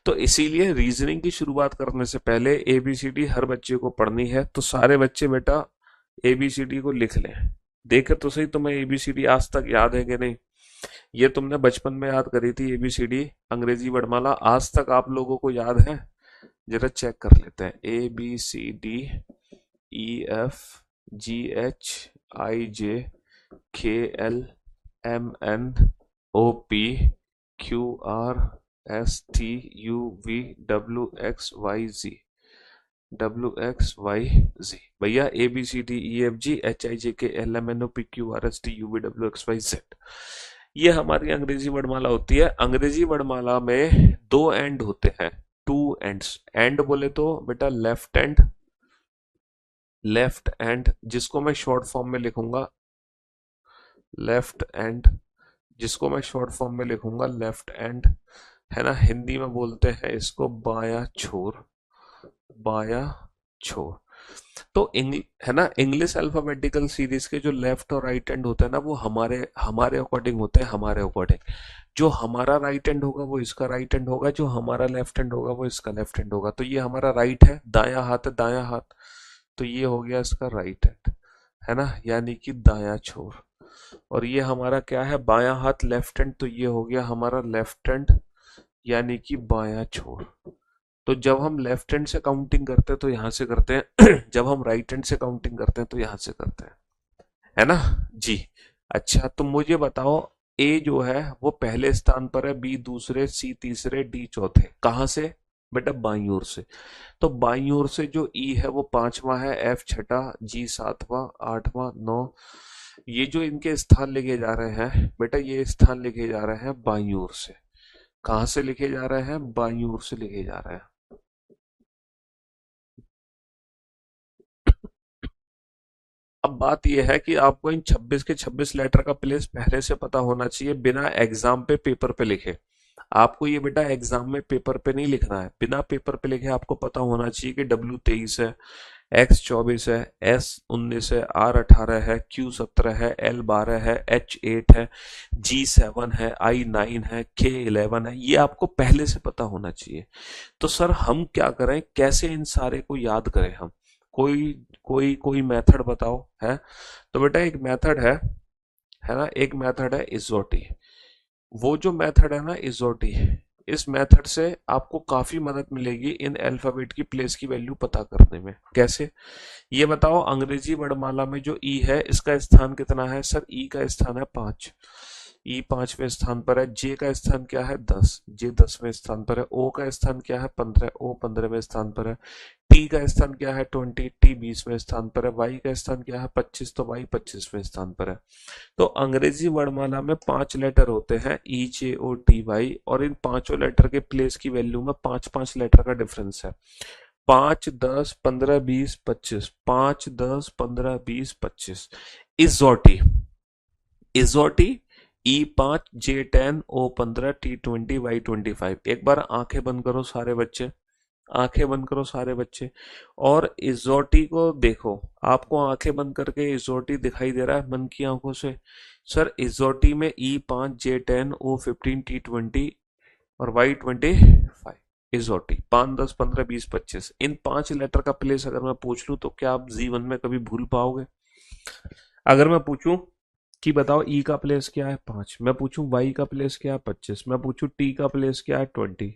तो इसीलिए रीजनिंग की शुरुआत करने से पहले एबीसीडी हर बच्चे को पढ़नी है, तो सारे बच्चे बेटा एबीसीडी को लिख लें। देखे तो सही तुम्हें एबीसीडी आज तक याद है कि नहीं? ये तुमने बचपन में याद करी थी एबीसीडी, अंग्रेजी वर्णमाला, आज तक आप लोगों को याद है? जरा चेक कर लेते हैं। ABCDEFGHIJKLMNOPQRSTUVWXYZ, WXYZ। भैया ABCDEFGHIJKLMNOPQRSTUVWXYZ, ये हमारी अंग्रेजी वर्णमाला होती है। अंग्रेजी वर्णमाला में दो एंड होते हैं, टू एंड्स, एंड बोले तो बेटा लेफ्ट एंड, लेफ्ट एंड जिसको मैं शॉर्ट फॉर्म में लिखूंगा लेफ्ट एंड, जिसको मैं शॉर्ट फॉर्म में लिखूंगा लेफ्ट एंड, है ना, हिंदी में बोलते हैं इसको बाया छोर, बाया छोर। तो है ना, इंग्लिश अल्फाबेटिकल सीरीज के जो लेफ्ट और राइट हैंड होते हैं ना, वो हमारे हमारे अकॉर्डिंग होते हैं, हमारे अकॉर्डिंग। जो हमारा राइट हैंड होगा वो इसका राइट हैंड होगा, जो हमारा लेफ्ट हैंड होगा वो इसका लेफ्ट हैंड होगा। तो ये हमारा राइट है, दायां हाथ है, दायां हाथ, तो ये हो गया इसका राइट हैंड, है ना, यानी कि दायां छोर। और ये हमारा क्या है, बायां हाथ लेफ्ट हैंड, तो ये हो गया हमारा लेफ्ट हैंड, यानी कि बायां छोर। तो जब हम लेफ्ट हैंड से काउंटिंग करते हैं तो यहां से करते हैं जब हम राइट हैंड से काउंटिंग करते हैं तो यहां से करते हैं, है ना जी। अच्छा, तो मुझे बताओ, ए जो है वो पहले स्थान पर है, बी दूसरे, सी तीसरे, डी चौथे। कहां से? बेटा बाईं ओर से। तो बाईं ओर से जो ई है वो पांचवा है, एफ छठा, जी सातवां, आठवां, नौ। ये जो इनके स्थान लिखे जा रहे हैं बेटा, ये स्थान लिखे जा रहे हैं बाईं ओर से। कहां से लिखे जा रहे हैं? बाईं ओर से लिखे जा रहे हैं। अब बात यह है कि आपको इन 26 के 26 लेटर का प्लेस पहले से पता होना चाहिए, बिना एग्जाम पे पेपर पे लिखे। आपको ये बेटा एग्जाम में पेपर पे नहीं लिखना है, बिना पेपर पे लिखे आपको पता होना चाहिए कि W23 है, X24 है, S19 है, R18 है, Q17 है, L12 है, H8 है, G7 है, I9 है, K11 है। ये आपको पहले से पता होना चाहिए। तो सर हम क्या करें, कैसे इन सारे को याद करें हम? कोई कोई कोई मेथड बताओ है। तो बेटा एक मेथड है ना, एक मेथड है इजोटी। वो जो मेथड है ना इजोटी, इस मेथड से आपको काफी मदद मिलेगी इन अल्फाबेट की प्लेस की वैल्यू पता करने में। कैसे? ये बताओ, अंग्रेजी वर्णमाला में जो ई है इसका स्थान कितना है? सर ई का स्थान है 5, ई 5वें स्थान पर है। जे का स्थान क्या है? 10, जे 10वें स्थान पर है। ओ का स्थान क्या है? 15, ओ 15वें स्थान पर है। टी का स्थान क्या है? 20, टी 20वें स्थान पर है। वाई का स्थान क्या है? 25, तो वाई 25वें स्थान पर है। तो अंग्रेजी वर्णमाला में 5 लेटर होते हैं, ई जे ओ टी वाई, और इन पांचों लेटर के प्लेस की वैल्यू में 5 5 लेटर का डिफरेंस है। 5, 10, 15, 20, 25, 5, 10, 15, 20, 25। इजोटी, इजोटी, E5, J10, O15, T20, Y25। एक बार आंखें बंद करो सारे बच्चे, आंखें बंद करो सारे बच्चे, और इजोटी को देखो। आपको आंखें बंद करके इजोटी दिखाई दे रहा है मन की आंखों से? सर इजोटी में E5, J10, O15, T20 और Y25। इजोटी 5, 10, 15, 20, 25, इन 5 लेटर का प्लेस अगर मैं पूछ लूं तो क्या आप जीवन में कभी भूल पाओगे? अगर मैं पूछूं कि बताओ ई का प्लेस क्या है? 5। मैं पूछूं वाई का प्लेस क्या है? 25। मैं पूछूं टी का प्लेस क्या है? 20।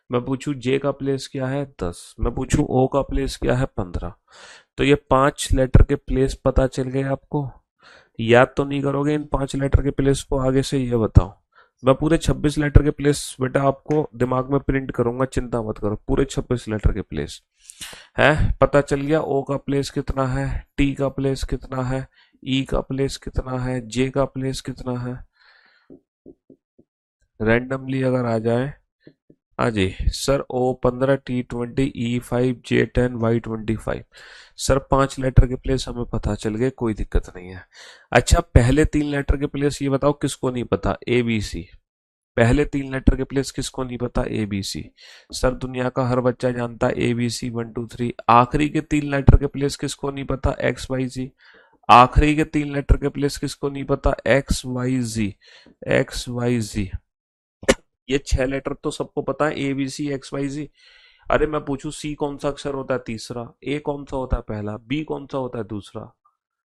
मैं पूछूं जे का प्लेस क्या है? 10। मैं पूछूं ओ का प्लेस क्या है? 15। तो ये 5 लेटर के प्लेस पता चल गए आपको? याद तो नहीं करोगे इन 5 लेटर के प्लेस को? आगे से ये बताओ। मैं पूरे 26 लेटर के प्लेस बेटा आपको दिमाग में प्रिंट करूंगा, चिंता मत करो। पूरे 26 लेटर के प्लेस है पता चल गया। ओ का प्लेस कितना है, टी का प्लेस कितना है, ई का प्लेस कितना है, जे का प्लेस कितना है? रैंडमली अगर आ जाए, हाँ जी sir, O15, T20, E5, J10, Y25। Sir 5 letter के प्लेस हमें पता चल गए, कोई दिक्कत नहीं है। अच्छा, पहले 3 लेटर के प्लेस ये बताओ किसको नहीं पता? A B C. पहले 3 लेटर के प्लेस किसको नहीं पता? A B C. सर दुनिया का हर बच्चा जानता है ए बी सी 1 2 3। आखिरी के 3 लेटर के प्लेस किसको नहीं पता? X Y Z. आखिरी के 3 लेटर के प्लेस किसको नहीं पता? X Y Z, X Y Z. ये 6 लेटर तो सबको पता है, A B C X Y Z. अरे मैं पूछूं सी कौन सा अक्षर होता है? तीसरा। ए कौन सा होता है? पहला। बी कौन सा होता है? दूसरा।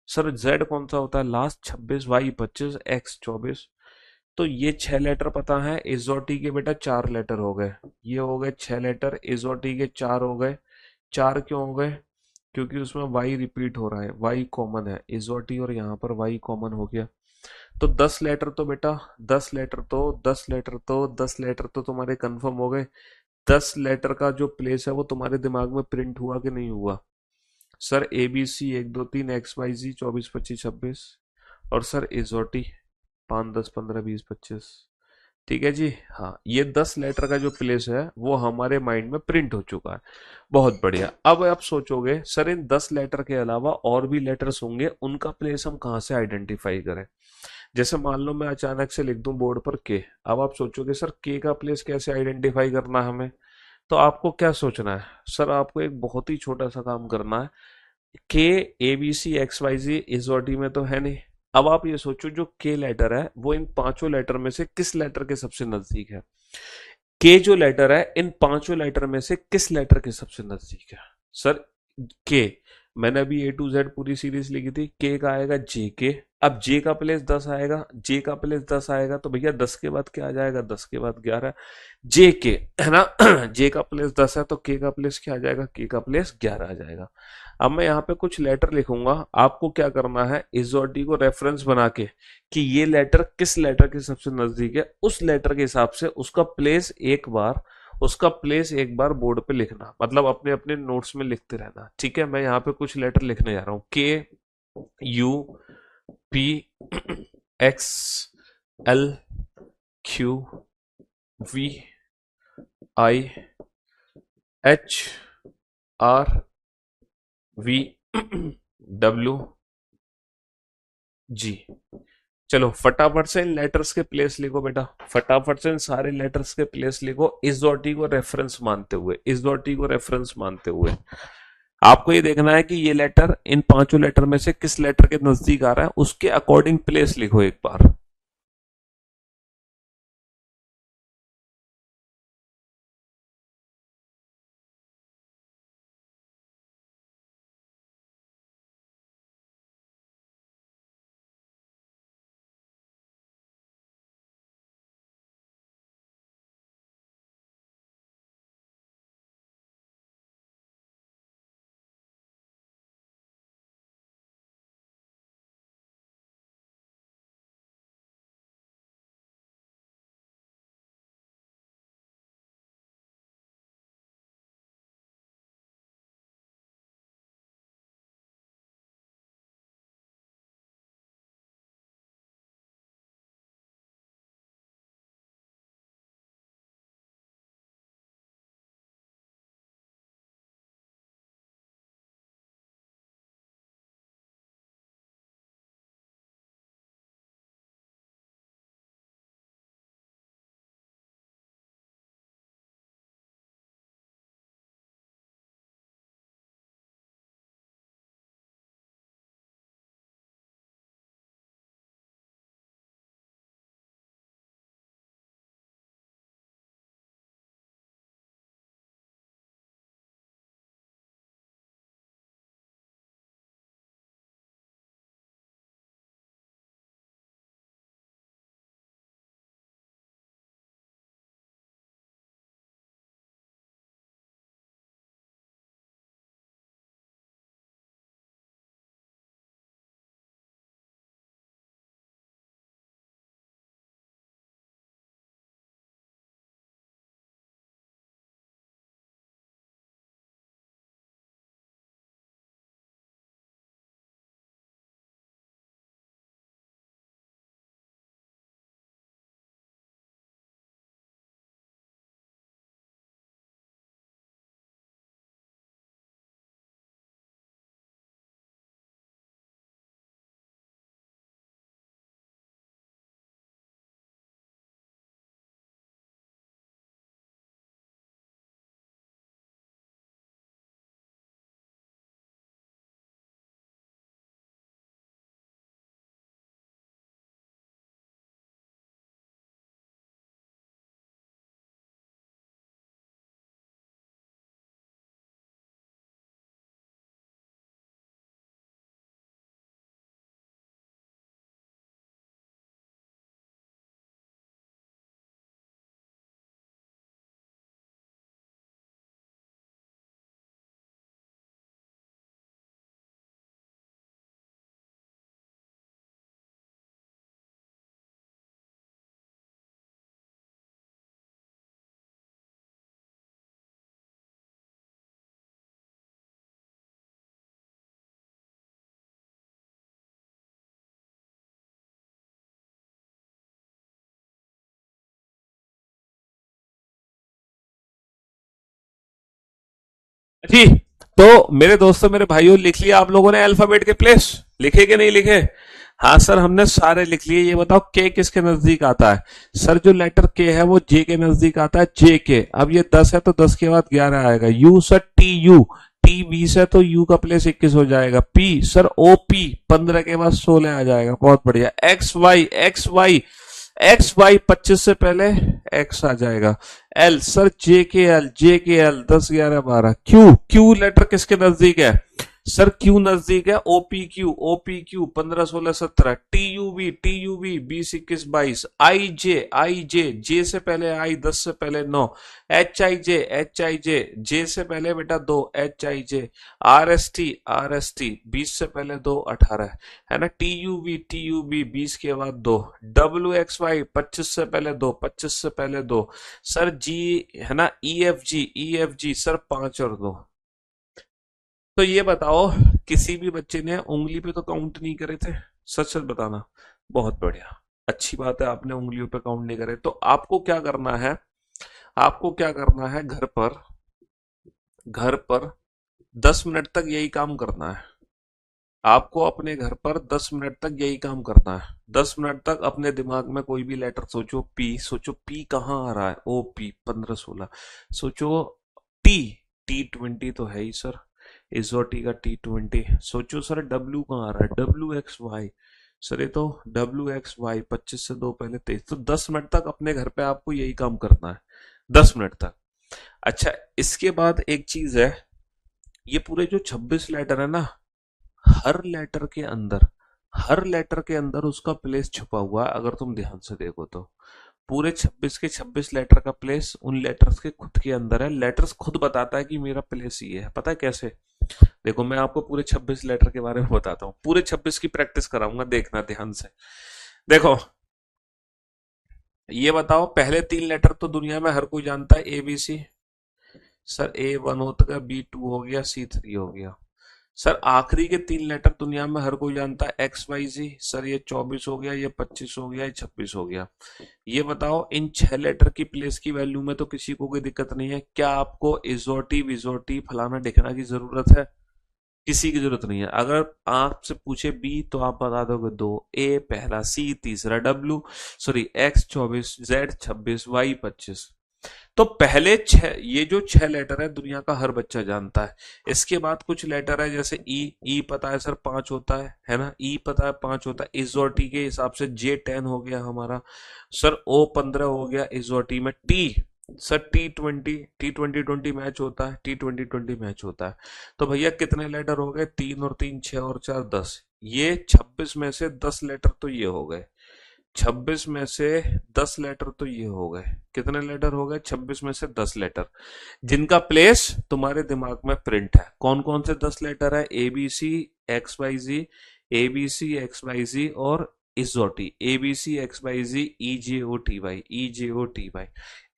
सर जेड कौन सा होता है? लास्ट। 26, Y 25, X 24। तो ये 6 लेटर पता है। इजोटी के बेटा 4 लेटर हो गए, ये हो गए 6 लेटर। इजोटी के 4 हो गए। 4 क्यों हो गए? क्योंकि उसमें वाई रिपीट हो रहा है, वाई कॉमन है। इजोटी और यहाँ पर वाई कॉमन हो गया। तो 10 लेटर तो बेटा, 10 लेटर तो 10 लेटर तो 10 लेटर तो तुम्हारे कंफर्म हो गए। 10 लेटर का जो प्लेस है वो तुम्हारे दिमाग में प्रिंट हुआ कि नहीं हुआ? Sir A B C 1 2 3 X Y Z 24 25 26। और सर इजोटी 5 10 15 20 25। ठीक है जी। हाँ, ये 10 लेटर का जो प्लेस है वो हमारे माइंड में प्रिंट हो चुका है। बहुत बढ़िया। अब आप सोचोगे सर इन 10 लेटर के अलावा और भी लेटर्स होंगे, उनका प्लेस हम कहाँ से आइडेंटिफाई करें। जैसे मान लो मैं अचानक से लिख दूं बोर्ड पर के। अब आप सोचोगे सर के का प्लेस कैसे आइडेंटिफाई करना है हमें। तो आपको क्या सोचना है, सर आपको एक बहुत ही छोटा सा काम करना है। के A B C X Y Z is और डी में तो है नहीं। अब आप ये सोचो जो के लेटर है वो इन पांचों लेटर में से किस लेटर के सबसे नजदीक है। के जो लेटर है इन पांचों लेटर में से किस लेटर के सबसे नजदीक है। सर के, मैंने अभी ए टू जेड पूरी सीरीज लिखी थी, के का आएगा जे के। अब जे का प्लेस 10 आएगा, जे का प्लेस 10 आएगा तो भैया 10 के बाद क्या आ जाएगा, 10 के बाद 11। जे के, है ना। जे का प्लेस 10 है तो के का प्लेस क्या आ जाएगा, के का प्लेस 11 आ जाएगा। अब मैं यहाँ पे कुछ लेटर लिखूंगा, आपको क्या करना है इस और डी को रेफरेंस बना के कि ये लेटर किस लेटर के सबसे नजदीक है, उस लेटर के हिसाब से उसका प्लेस एक बार बोर्ड पे लिखना, मतलब अपने अपने नोट्स में लिखते रहना। ठीक है, मैं यहाँ पे कुछ लेटर लिखने जा रहा हूँ। K U P X L Q V I H R V W G. चलो फटाफट से इन लेटर्स के प्लेस लिखो बेटा, फटाफट से इन सारे लेटर्स के प्लेस लिखो इस डॉट टी को रेफरेंस मानते हुए, इस डॉट टी को रेफरेंस मानते हुए। आपको ये देखना है कि ये लेटर इन पांचों लेटर में से किस लेटर के नजदीक आ रहा है, उसके अकॉर्डिंग प्लेस लिखो एक बार। जी। तो मेरे दोस्तों, मेरे भाइयों, लिख लिया आप लोगों ने अल्फाबेट के प्लेस? लिखे कि नहीं लिखे? हाँ सर, हमने सारे लिख लिए। ये बताओ के किसके नजदीक आता है? सर जो लेटर के है वो जे के नजदीक आता है, जे के। अब ये 10 है तो 10 के बाद 11 आएगा। You sir, T U, T 20 है तो यू का प्लेस 21 हो जाएगा। पी सर, ओ पी 15 के बाद 16 आ जाएगा। बहुत बढ़िया। X Y, X Y, X Y 25 से पहले एक्स आ जाएगा। एल सर, जे के एल, जे के एल 10 11 12। क्यू, क्यू लेटर किसके नजदीक है? सर क्यू नजदीक है। O P, Q O 15 16 17। T U V 20 21 22। I J, J से पहले आई 10 से पहले 9। एच आई जे से पहले बेटा 2, H I J. R S T 20 से पहले 2 18 है ना। टी यू बी 20 के बाद 2। डब्ल्यू एक्स वाई 25 से पहले 2, 25 से पहले 2। सर जी, है ना। ई एफ जी सर 5 और 2। तो ये बताओ, किसी भी बच्चे ने उंगली पे तो काउंट नहीं करे थे? सच सच बताना। बहुत बढ़िया, अच्छी बात है, आपने उंगलियों पे काउंट नहीं करे। तो आपको क्या करना है? आपको क्या करना है? घर पर 10 मिनट तक यही काम करना है। आपको अपने घर पर 10 मिनट तक यही काम करना है। 10 मिनट तक अपने दिमाग में कोई भी लेटर सोचो। पी सोचो, पी कहाँ आ रहा है? O P 15 16। सोचो टी, टी 20 तो है ही सर, इजोटी का टी 20। सोचो सर डब्ल्यू कहाँ आ रहा है? W X Y. सर ये तो डब्ल्यू एक्स वाई 25 से 2 पहले 23। तो 10 मिनट तक अपने घर पे आपको यही काम करना है। 10 मिनट तक। अच्छा, इसके बाद एक चीज है। ये पूरे जो 26 लेटर है ना, हर लेटर के अंदर, हर लेटर के अंदर उसका प्लेस छुपा हुआ है। अगर तुम ध्यान से देखो तो पूरे 26 के 26 लेटर का प्लेस उन लेटर्स के खुद के अंदर है। लेटर्स खुद बताता है कि मेरा प्लेस ये है। पता है कैसे? देखो, मैं आपको पूरे 26 लेटर के बारे में बताता हूँ। पूरे 26 की प्रैक्टिस कराऊंगा, देखना ध्यान से। देखो, ये बताओ, पहले 3 लेटर तो दुनिया में हर कोई जानता है, A B C. Sir A1 होता है, B2 हो गया, C3 हो गया। सर आखिरी के 3 लेटर दुनिया में हर कोई जानता है, XYZ। सर ये 24 हो गया, ये 25 हो गया, ये 26 हो गया। ये बताओ, इन 6 लेटर की प्लेस की वैल्यू में तो किसी को कोई दिक्कत नहीं है। क्या आपको इजोटी विजोटी फलाना ढिकाना की जरूरत है? किसी की जरूरत नहीं है। अगर आपसे पूछे बी तो आप बता दोगे 2। ए पहला, सी तीसरा, W sorry X 24, Z 26, Y 25। तो पहले ये जो 6 लेटर है दुनिया का हर बच्चा जानता है। इसके बाद कुछ लेटर है, जैसे ई पता है सर 5 होता है ना। ई पता है 5 होता है। इस और टी के हिसाब से J10 हो गया हमारा। सर O15 हो गया इस और टी में। टी सर टी 20 मैच होता है, टी 20 मैच होता है। तो भैया कितने लेटर हो गए? 3 और 3 6 और 4 10। ये 26 में से 10 लेटर तो ये हो गए। 26 में से 10 लेटर तो ये हो गए। कितने लेटर हो गए? 26 में से 10 लेटर, जिनका प्लेस तुम्हारे दिमाग में प्रिंट है। कौन कौन से 10 लेटर है? A B C X Y Z और इजोटी। ABCXYZ EJOTY, EJOTY।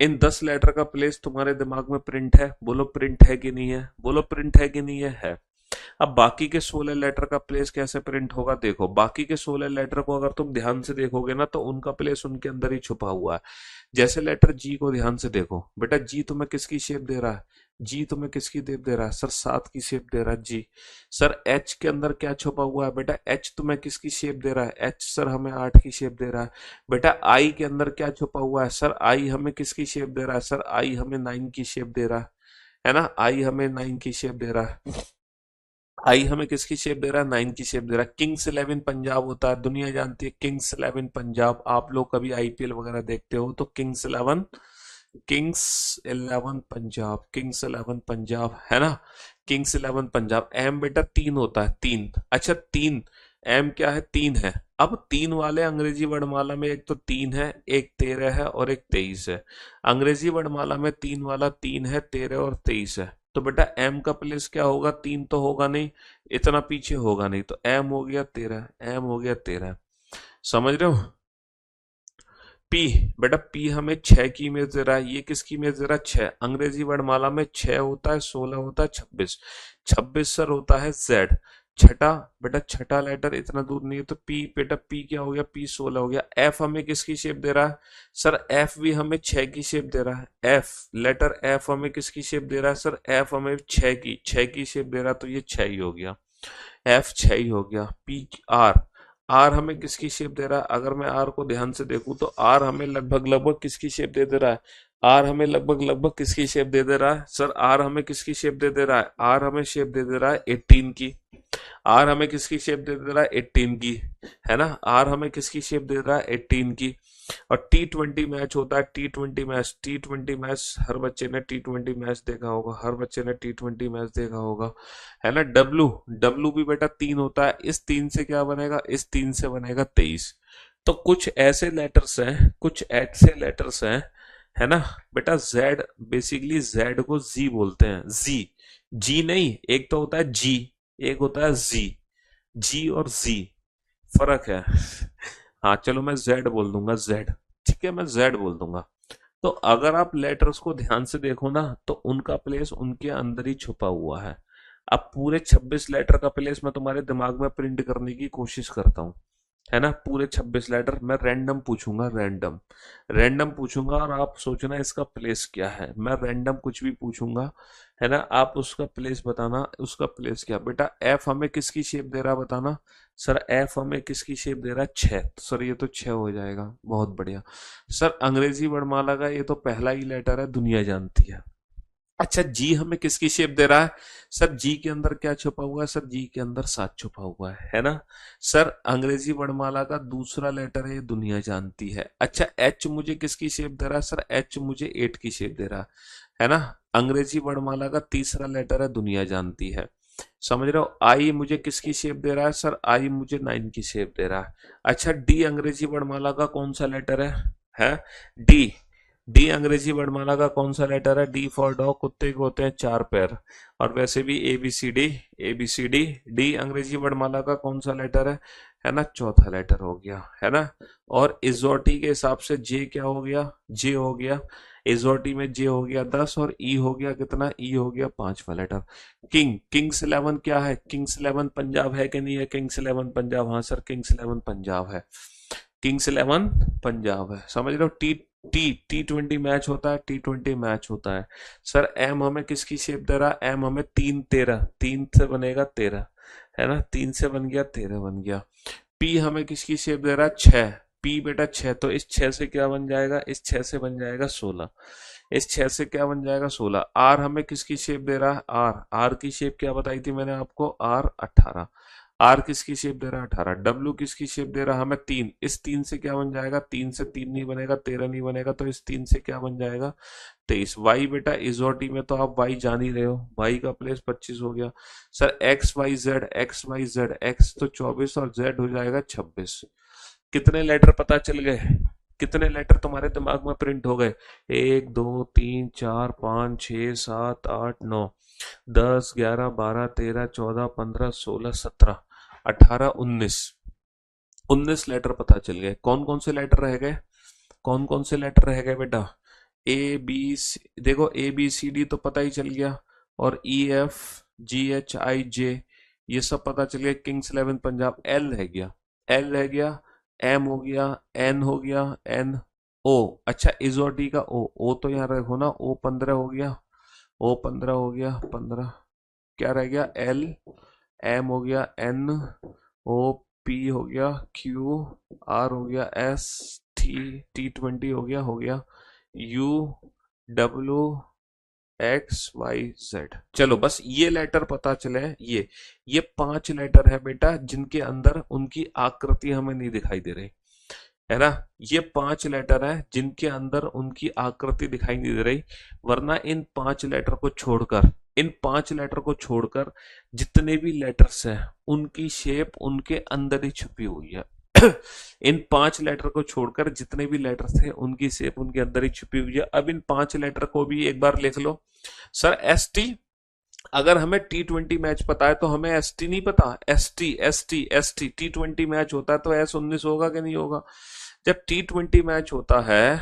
इन 10 लेटर का प्लेस तुम्हारे दिमाग में प्रिंट है। बोलो प्रिंट है कि नहीं है? बोलो प्रिंट है कि नहीं है। अब बाकी के 16 लेटर का प्लेस कैसे प्रिंट होगा? देखो, बाकी के 16 लेटर को अगर तुम ध्यान से देखोगे ना, तो उनका प्लेस उनके अंदर ही छुपा हुआ है। जैसे लेटर जी को ध्यान से देखो बेटा, जी तुम्हें किसकी शेप दे रहा है? जी तुम्हें किसकी शेप दे रहा है? सर 7 की शेप दे रहा है जी। सर एच के अंदर क्या छुपा हुआ है बेटा? एच तुम्हें किसकी शेप दे रहा है? एच सर हमें 8 की शेप दे रहा है। बेटा आई के अंदर क्या छुपा हुआ है? सर आई हमें किसकी शेप दे रहा है? सर आई हमें 9 की शेप दे रहा है ना। आई हमें 9 की शेप दे रहा है। आई हमें किसकी शेप दे रहा है? 9 की शेप दे रहा है। किंग्स 11 पंजाब होता है, दुनिया जानती है। किंग्स 11 पंजाब, आप लोग कभी आईपीएल वगैरह देखते हो तो किंग्स 11 पंजाब है ना। किंग्स 11 पंजाब। एम बेटा 3 होता है, 3। अच्छा 3, एम क्या है? 3 है। अब 3 वाले अंग्रेजी वर्णमाला में एक तो 3 है, एक 13 है और एक 23 है। अंग्रेजी वर्णमाला में 3 वाला 3 है, 13 और 23 है। तो बेटा एम का प्लेस क्या होगा? 3 तो होगा नहीं, इतना पीछे होगा नहीं, तो एम हो गया 13, एम हो गया 13। समझ रहे हो? पी बेटा, पी हमें 6 की इमेज दे रहा है। ये किसकी इमेज दे रहा है? 6। अंग्रेजी वर्णमाला में 6 होता है, 16 होता है, 26। 26 सर होता है जेड। छठा, बेटा छठा लेटर इतना दूर नहीं है तो पी, बेटा पी क्या हो गया, पी 16 हो गया। एफ हमें किसकी शेप दे रहा है सर, एफ भी हमें 6 की शेप दे रहा है। एफ लेटर एफ हमें किसकी शेप दे रहा है सर, एफ हमें 6 की शेप दे रहा है, तो ये 6 ही हो गया, एफ 6 ही हो गया। पी आर, आर हमें किसकी शेप दे रहा है, अगर मैं आर को ध्यान से देखूं तो आर हमें लगभग लगभग किसकी शेप दे रहा है, आर हमें लगभग लगभग किसकी शेप दे रहा है सर, आर हमें किसकी शेप दे रहा है, आर हमें शेप दे रहा है 18 की। आर हमें किसकी शेप दे रहा है 18 की, है ना, आर हमें किसकी शेप दे रहा है 18 की। और T20 मैच होता है, T20 मैच, T20 मैच हर बच्चे ने T20 मैच देखा होगा, हर बच्चे ने T20 मैच देखा होगा, है ना। डब्लू, डब्लू भी बेटा 3 होता है, इस 3 से क्या बनेगा, इस 3 से बनेगा 23। तो कुछ ऐसे लेटर्स हैं, कुछ ऐसे लेटर्स हैं, है ना बेटा। जेड, बेसिकली जेड को जी बोलते हैं, जी, जी नहीं, एक तो होता है जी, एक होता है जी, जी और जी फर्क है। हाँ चलो मैं जेड बोल दूंगा, जेड, ठीक है मैं जेड बोल दूंगा। तो अगर आप लेटर्स को ध्यान से देखो ना तो उनका प्लेस उनके अंदर ही छुपा हुआ है। अब पूरे 26 लेटर का प्लेस मैं तुम्हारे दिमाग में प्रिंट करने की कोशिश करता हूँ, है ना। पूरे 26 लेटर मैं रैंडम पूछूंगा, रैंडम, रैंडम पूछूंगा और आप सोचना इसका प्लेस क्या है। मैं रैंडम कुछ भी पूछूंगा, है ना, आप उसका प्लेस बताना, उसका प्लेस क्या। बेटा एफ हमें किसकी शेप दे रहा है बताना सर, एफ हमें किसकी शेप दे रहा है 6, तो सर ये तो 6 हो जाएगा, बहुत बढ़िया। सर अंग्रेजी वर्णमाला का ये तो पहला ही लेटर है, दुनिया जानती है। अच्छा जी हमें किसकी शेप दे रहा है सर, जी के अंदर क्या छुपा हुआ है सर, जी के अंदर 7 छुपा हुआ है ना। सर अंग्रेजी वर्णमाला का दूसरा लेटर है, ये दुनिया जानती है। अच्छा एच मुझे किसकी शेप दे रहा है सर, एच मुझे 8 की शेप दे रहा है ना। अंग्रेजी वर्णमाला का तीसरा लेटर है, दुनिया जानती है, समझ रहे हो। आई मुझे किसकी शेप दे रहा है सर, आई मुझे 9 की शेप दे रहा है। अच्छा डी अंग्रेजी वर्णमाला का कौन सा लेटर है डी, डी अंग्रेजी वर्णमाला का कौन सा लेटर है, डी फॉर डॉग, कुत्ते के होते हैं 4 पैर, और वैसे भी A B C D, A B C D, D अंग्रेजी वर्णमाला का कौन सा लेटर है ना, चौथा लेटर हो गया, है ना। और इजोटी के हिसाब से जे क्या हो गया, जे हो गया, इजोटी में जे हो गया 10 और ई हो गया कितना, ई हो गया 5वां लेटर। किंग, किंग्स 11 क्या है, किंग्स 11 पंजाब है कि नहीं है, किंग्स 11 पंजाब, हाँ सर किंग्स 11 पंजाब है, किंग्स 11 पंजाब है, समझ रहे हो। टी, T20 मैच होता है, T20 मैच होता है। सर एम हमें किसकी शेप दे रहा है, एम हमें 3 13, 3 से बनेगा 13, है ना, 3 से बन गया 13 बन गया। पी हमें किसकी शेप दे रहा है 6, पी बेटा 6, तो इस 6 से क्या बन जाएगा, इस 6 से बन जाएगा 16, इस 6 से क्या बन जाएगा 16। आर हमें किसकी शेप दे रहा है, आर, आर की शेप क्या बताई थी मैंने आपको, आर 18, आर किसकी शेप दे रहा है 18। डब्ल्यू किसकी शेप दे रहा है हमें 3, इस 3 से क्या बन जाएगा, 3 से 3 नहीं बनेगा, 13 नहीं बनेगा, तो इस 3 से क्या बन जाएगा 23। वाई बेटा इजोटी में तो आप वाई जान ही रहे हो, वाई का प्लेस 25 हो गया। Sir X Y Z, X Y Z, X तो 24 और जेड हो जाएगा 26। कितने लेटर पता चल गए, कितने लेटर तुम्हारे दिमाग में प्रिंट हो गए, 1 2 3 4 5 6 7 8 9 10 11 12 13 14 15 16 17 18 19, 19 लेटर पता चल गए। कौन कौन से लेटर रह गए, कौन कौन से लेटर रह गए बेटा, ए बी सी, देखो ए बी सी डी तो पता ही चल गया, और ई एफ जी एच आई जे ये सब पता चल गया। किंग्स 11 पंजाब, एल रह गया, एल रह गया, एम हो गया, एन हो गया, एन, ओ, अच्छा इजोटी का ओ तो यहाँ रखो ना, ओ 15 हो गया, ओ 15 हो गया, 15 क्या रह गया, एल, एम हो गया, एन, ओ, पी हो गया, क्यू, आर हो गया, एस, T20 हो गया U, W, X Y Z. चलो बस ये लेटर पता चले हैं, ये 5 लेटर है बेटा जिनके अंदर उनकी आकृति हमें नहीं दिखाई दे रही, है ना। ये 5 लेटर है जिनके अंदर उनकी आकृति दिखाई नहीं दे रही, वरना इन 5 लेटर को छोड़कर, इन 5 लेटर को छोड़कर जितने भी लेटर्स हैं उनकी शेप उनके अंदर ही छुपी हुई है। इन 5 लेटर को छोड़कर जितने भी लेटर्स थे उनकी शेप उनके अंदर ही छुपी हुई है। अब इन 5 लेटर को भी एक बार लिख लो। सर एस टी, अगर हमें T20 मैच पता है तो हमें एस टी नहीं पता, S T S T S T, T20 match होता है तो S19 होगा कि नहीं होगा। जब T20 मैच होता है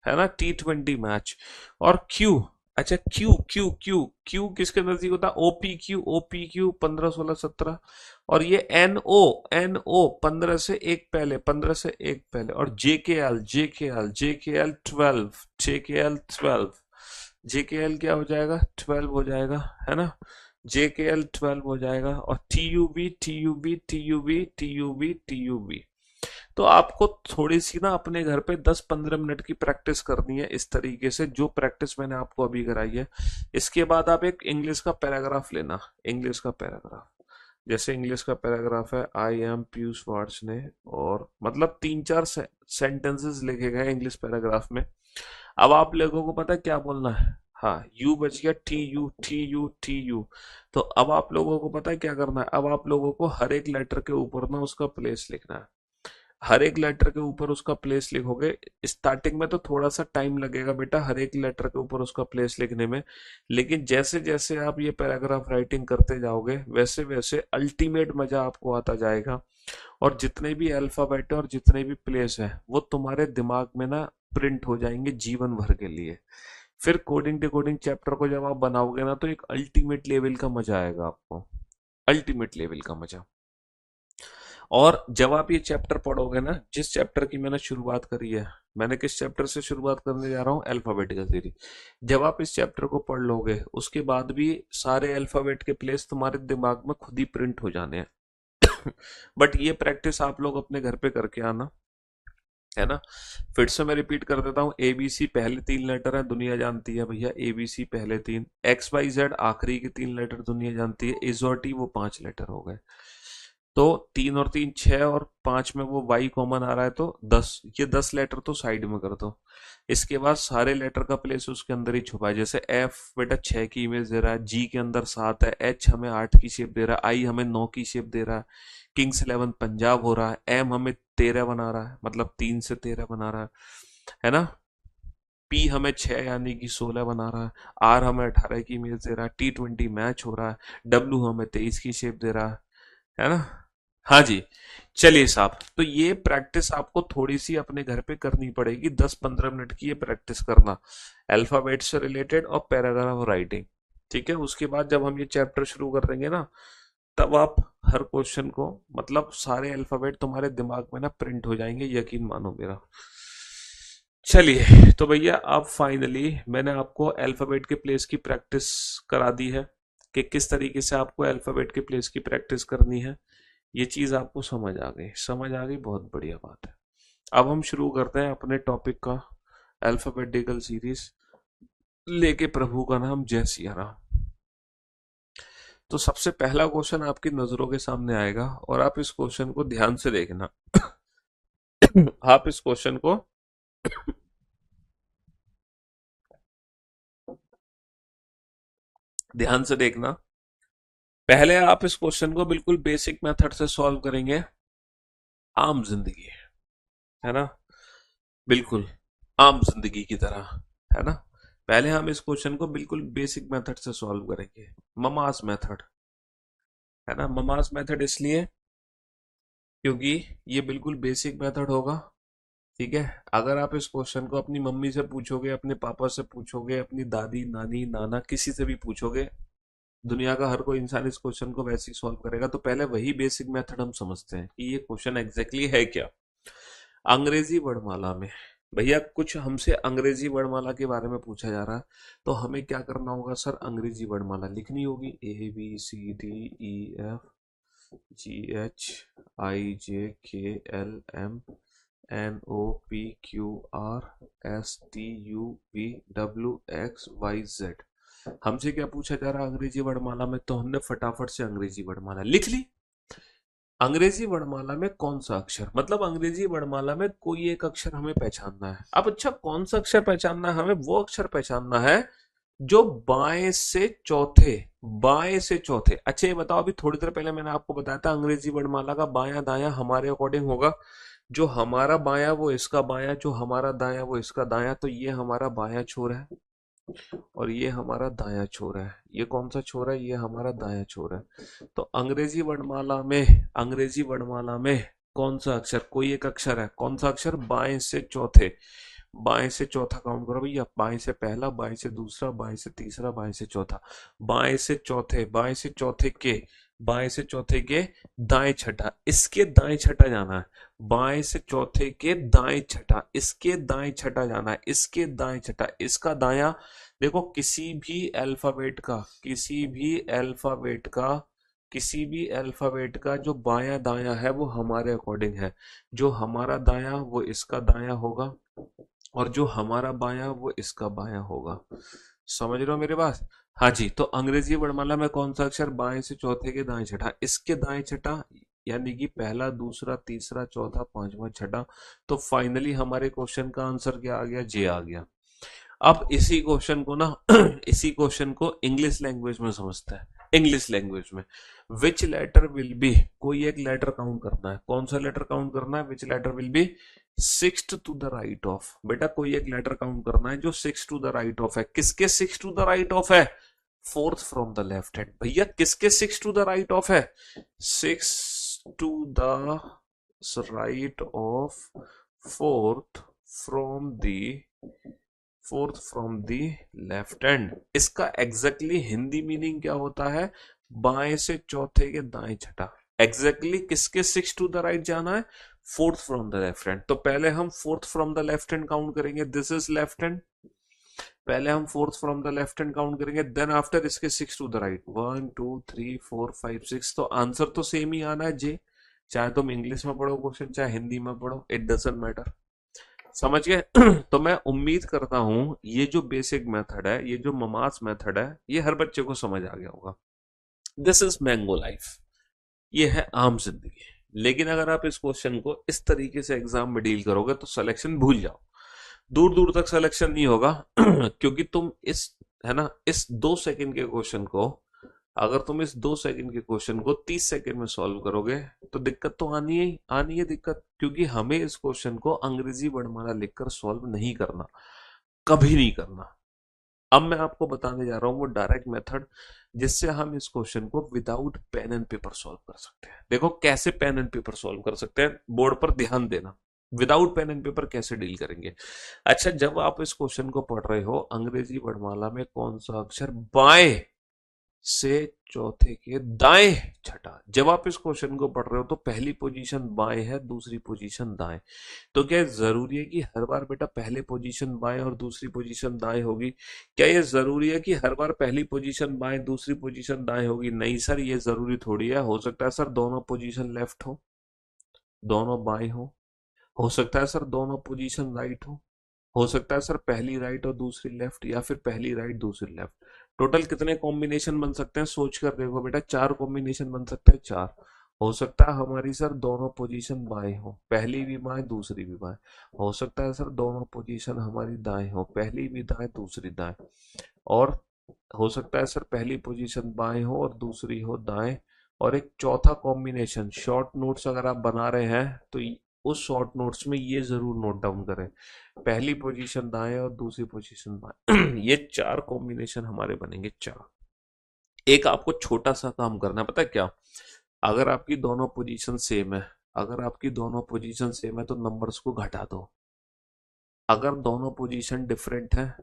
ना, T20 मैच, और क्यू, अच्छा, क्यू क्यू क्यू क्यू किसके नजदीक होता है? O O 15 16 17। और ये एन ओ 15 से एक पहले और जे के एल 12 जे के एल क्या हो जाएगा? 12 हो जाएगा, है ना? जे के एल 12 हो जाएगा। और टी यू बी तो आपको थोड़ी सी ना अपने घर पे 10 15 मिनट की प्रैक्टिस करनी है इस तरीके से, जो प्रैक्टिस मैंने आपको अभी कराई है। इसके बाद आप एक इंग्लिश का पैराग्राफ लेना। इंग्लिश का पैराग्राफ, जैसे इंग्लिश का पैराग्राफ है, आई एम पीयूष वार्ष ने, और मतलब 3 4 सेंटेंसेस लिखे गए इंग्लिश पैराग्राफ में। अब आप लोगों को पता है क्या बोलना है? हाँ, यू बच गया, टी यू। तो अब आप लोगों को पता है क्या करना है? अब आप लोगों को हर एक लेटर के ऊपर ना उसका प्लेस लिखना है। हर एक लेटर के ऊपर उसका प्लेस लिखोगे। स्टार्टिंग में तो थोड़ा सा टाइम लगेगा बेटा हर एक लेटर के ऊपर उसका प्लेस लिखने में, लेकिन जैसे जैसे आप ये पैराग्राफ राइटिंग करते जाओगे वैसे वैसे अल्टीमेट मजा आपको आता जाएगा। और जितने भी अल्फाबेट है और जितने भी प्लेस है वो तुम्हारे दिमाग में ना प्रिंट हो जाएंगे जीवन भर के लिए। फिर कोडिंग डिकोडिंग चैप्टर को जब आप बनाओगे ना तो एक अल्टीमेट लेवल का मजा आएगा आपको, अल्टीमेट लेवल का मजा। और जब आप ये चैप्टर पढ़ोगे ना, जिस चैप्टर की मैंने शुरुआत करी है, मैंने किस चैप्टर से शुरुआत करने जा रहा हूँ? Alphabetical theory. जब आप इस चैप्टर को पढ़ लोगे उसके बाद भी सारे अल्फाबेट के प्लेस तुम्हारे दिमाग में खुद ही प्रिंट हो जाने हैं। बट ये प्रैक्टिस आप लोग अपने घर पे करके आना, है ना? फिर से मैं रिपीट कर देता हूँ, एबीसी पहले 3 लेटर है, दुनिया जानती है भैया, एबीसी पहले 3, XYZ आखिरी के 3 लेटर दुनिया जानती है, इज और टी वो 5 लेटर हो गए। तो 3 और 3 6 और 5 में वो वाई कॉमन आ रहा है तो 10, ये 10 लेटर तो साइड में कर दो। इसके बाद सारे लेटर का प्लेस उसके अंदर ही छुपा है। जैसे एफ बेटा 6 की इमेज दे रहा है, जी के अंदर 7 है, एच हमें 8 की शेप दे रहा है, आई हमें 9 की शेप दे रहा है, किंग्स 11 पंजाब हो रहा है, एम हमें 13 बना रहा है, मतलब 3 से 13 बना रहा है ना? पी हमें 6 यानी कि 16 बना रहा है, आर हमें 18 की इमेज दे रहा है, T20 मैच हो रहा है, डब्ल्यू हमें 23 की शेप दे रहा है ना? हाँ जी। चलिए साहब, तो ये प्रैक्टिस आपको थोड़ी सी अपने घर पे करनी पड़ेगी, 10 15 मिनट की ये प्रैक्टिस करना, अल्फाबेट से रिलेटेड और पैराग्राफ राइटिंग। ठीक है, उसके बाद जब हम ये चैप्टर शुरू कर देंगे ना, तब आप हर क्वेश्चन को, मतलब सारे अल्फाबेट तुम्हारे दिमाग में ना प्रिंट हो जाएंगे, यकीन मानो मेरा। चलिए तो भैया, अब फाइनली मैंने आपको अल्फाबेट के प्लेस की प्रैक्टिस करा दी है कि किस तरीके से आपको अल्फाबेट के प्लेस की प्रैक्टिस करनी है। ये चीज आपको समझ आ गई? समझ आ गई, बहुत बढ़िया बात है। अब हम शुरू करते हैं अपने टॉपिक का, अल्फाबेटिकल सीरीज लेके प्रभु का नाम जय सिया राम। तो सबसे पहला क्वेश्चन आपकी नजरों के सामने आएगा और आप इस क्वेश्चन को ध्यान से देखना। आप इस क्वेश्चन को ध्यान से देखना। पहले आप इस क्वेश्चन को बिल्कुल बेसिक मेथड से सॉल्व करेंगे, आम जिंदगी, है ना? बिल्कुल आम जिंदगी की तरह, है ना? पहले हम इस क्वेश्चन को बिल्कुल बेसिक मेथड से सॉल्व करेंगे, ममास मेथड, है ना? ममास मेथड इसलिए क्योंकि ये बिल्कुल बेसिक मेथड होगा। ठीक है, अगर आप इस क्वेश्चन को अपनी मम्मी से पूछोगे, अपने पापा से पूछोगे, अपनी दादी नानी नाना किसी से भी पूछोगे, दुनिया का हर कोई इंसान इस क्वेश्चन को वैसे ही सॉल्व करेगा। तो पहले वही बेसिक मेथड हम समझते हैं कि ये क्वेश्चन एग्जैक्टली है क्या। अंग्रेजी वर्णमाला में भैया कुछ हमसे अंग्रेजी वर्णमाला के बारे में पूछा जा रहा है, तो हमें क्या करना होगा सर? अंग्रेजी वर्णमाला लिखनी होगी, ABCDEFGHIJKLMNOPQRSTUVWXYZ। हमसे क्या पूछा जा रहा है अंग्रेजी वर्णमाला में? तो हमने फटाफट से अंग्रेजी वर्णमाला लिख ली। अंग्रेजी वर्णमाला में कौन सा अक्षर, मतलब अंग्रेजी वर्णमाला में कोई एक अक्षर हमें पहचानना है। अब अच्छा, कौन सा अक्षर पहचानना है हमें? वो अक्षर पहचानना है जो बाएं से चौथे। अच्छा ये बताओ, अभी थोड़ी देर पहले मैंने आपको बताया था अंग्रेजी वर्णमाला का बायां दायां हमारे अकॉर्डिंग होगा। जो हमारा बायां वो इसका बायां, जो हमारा दायां वो इसका दायां। तो ये हमारा बायां छोर है और ये हमारा दायां छोर है। ये कौन सा छोर है? ये हमारा दायां छोर है। तो अंग्रेजी वर्णमाला में कौन सा अक्षर, कोई एक अक्षर है, कौन सा अक्षर? बाएं से चौथे। बाएं से चौथा काउंट करो भैया, बाएं से पहला, बाएं से दूसरा, बाएं से तीसरा, बाएं से चौथा, बाएं से चौथे, बाएं से चौथे के, बाएं से चौथे के दाएं छठा, इसके दाएं छठा जाना है, बाएं से चौथे के दाएं छठा, इसके दाएं छठा जाना है, इसके दाएं छठा, इसका दाया। देखो किसी भी अल्फाबेट का, किसी भी अल्फाबेट का, किसी भी अल्फाबेट का जो बायां दायां है वो हमारे अकॉर्डिंग है। जो हमारा दायां वो इसका दायां होगा, और जो हमारा बायां वो इसका बायां होगा। समझ रहे हो मेरे बात? हाँ जी। तो अंग्रेजी वर्णमाला में कौन सा अक्षर बाएं से चौथे के दाएं छठा, इसके दाएं छठा, यानी कि पहला, दूसरा, तीसरा, चौथा, पांचवा, छठा। तो फाइनली हमारे क्वेश्चन का आंसर क्या आ गया? जे आ गया। अब इसी क्वेश्चन को ना इसी क्वेश्चन को इंग्लिश लैंग्वेज में समझते हैं। इंग्लिश लैंग्वेज में विच लेटर विल बी, कोई एक लेटर काउंट करना है। कौन सा लेटर काउंट करना है? Which letter will be sixth to the right of. बेटा कोई एक लेटर काउंट करना है जो six to the right of है। किसके six to the right of है? Fourth from the left hand. भैया किसके six to the right of है? Six to the right of fourth from the, fourth from the left hand. इसका exactly Hindi meaning क्या होता है? बाएं से चौथे के दाएं छठा। एग्जैक्टली किसके सिक्स टू द राइट जाना है? Fourth from the left hand. तो पहले हम fourth from the left hand count करेंगे, दिस इज लेफ्ट हैंड। पहले हम fourth from the left hand count करेंगे, देन आफ्टर इसके सिक्स टू द राइट, 1 2 3 4 5 6। तो आंसर तो सेम ही आना है, जे। चाहे तुम इंग्लिश में पढ़ो क्वेश्चन, चाहे हिंदी में पढ़ो, इट डजंट मैटर। समझ गए? तो मैं उम्मीद करता हूं ये जो बेसिक मेथड है, ये जो ममास मेथड है, ये हर बच्चे को समझ आ गया होगा। दिस इज मैंगो लाइफ, ये है आम जिंदगी। लेकिन अगर आप इस क्वेश्चन को इस तरीके से एग्जाम में डील करोगे तो सिलेक्शन भूल जाओ, दूर दूर तक सिलेक्शन नहीं होगा। क्योंकि तुम इस, है ना, इस 2 सेकंड के क्वेश्चन को, अगर तुम इस 2 सेकंड के क्वेश्चन को 30 सेकंड में सॉल्व करोगे तो दिक्कत तो आनी है दिक्कत। क्योंकि हमें इस क्वेश्चन को अंग्रेजी वर्णमाला लिखकर सॉल्व नहीं करना, कभी नहीं करना। अब मैं आपको बताने जा रहा हूं वो डायरेक्ट मेथड जिससे हम इस क्वेश्चन को without pen and paper solve कर सकते हैं। देखो कैसे पेन एंड पेपर सॉल्व कर सकते हैं, बोर्ड पर ध्यान देना। विदाउट पेन एंड पेपर कैसे डील करेंगे? अच्छा, जब आप इस क्वेश्चन को पढ़ रहे हो, अंग्रेजी वर्णमाला में कौन सा अक्षर बाएं से चौथे के दाएं छठा, जब आप इस क्वेश्चन को पढ़ रहे हो तो पहली पोजीशन बाएं है, दूसरी पोजीशन दाएं। तो क्या जरूरी है कि हर बार बेटा पहले पोजीशन बाएं और दूसरी पोजीशन दाएं होगी? क्या ये जरूरी है कि हर बार पहली पोजीशन बाएं दूसरी पोजीशन दाएं होगी? नहीं सर, ये जरूरी थोड़ी है। हो सकता है सर दोनों पोजीशन लेफ्ट दोनों बाएं हो सकता है सर दोनों पोजीशन राइट हो सकता है सर पहली राइट और दूसरी लेफ्ट, या फिर पहली राइट दूसरी लेफ्ट। टोटल कितने कॉम्बिनेशन बन सकते हैं सोच कर देखो बेटा, 4 कॉम्बिनेशन बन सकते हैं, 4। हो सकता है हमारी सर दोनों पोजीशन बाएं हो, पहली भी बाएं दूसरी भी बाएं। हो सकता है सर दोनों पोजीशन हमारी दाएं हो, पहली भी दाएं दूसरी दाएं। और हो सकता है सर पहली पोजीशन बाएं हो और दूसरी हो दाएं। और एक चौथा कॉम्बिनेशन, शॉर्ट नोट्स अगर आप बना रहे हैं तो उस शॉर्ट नोट्स में ये जरूर नोट डाउन करें, पहली पोजीशन दाएं और दूसरी पोजीशन बाएं। ये 4 कॉम्बिनेशन हमारे बनेंगे, 4। एक आपको छोटा सा काम करना है, पता है क्या? अगर आपकी दोनों पोजीशन सेम है, अगर आपकी दोनों पोजीशन सेम है तो नंबर्स को घटा दो। अगर दोनों पोजीशन डिफरेंट है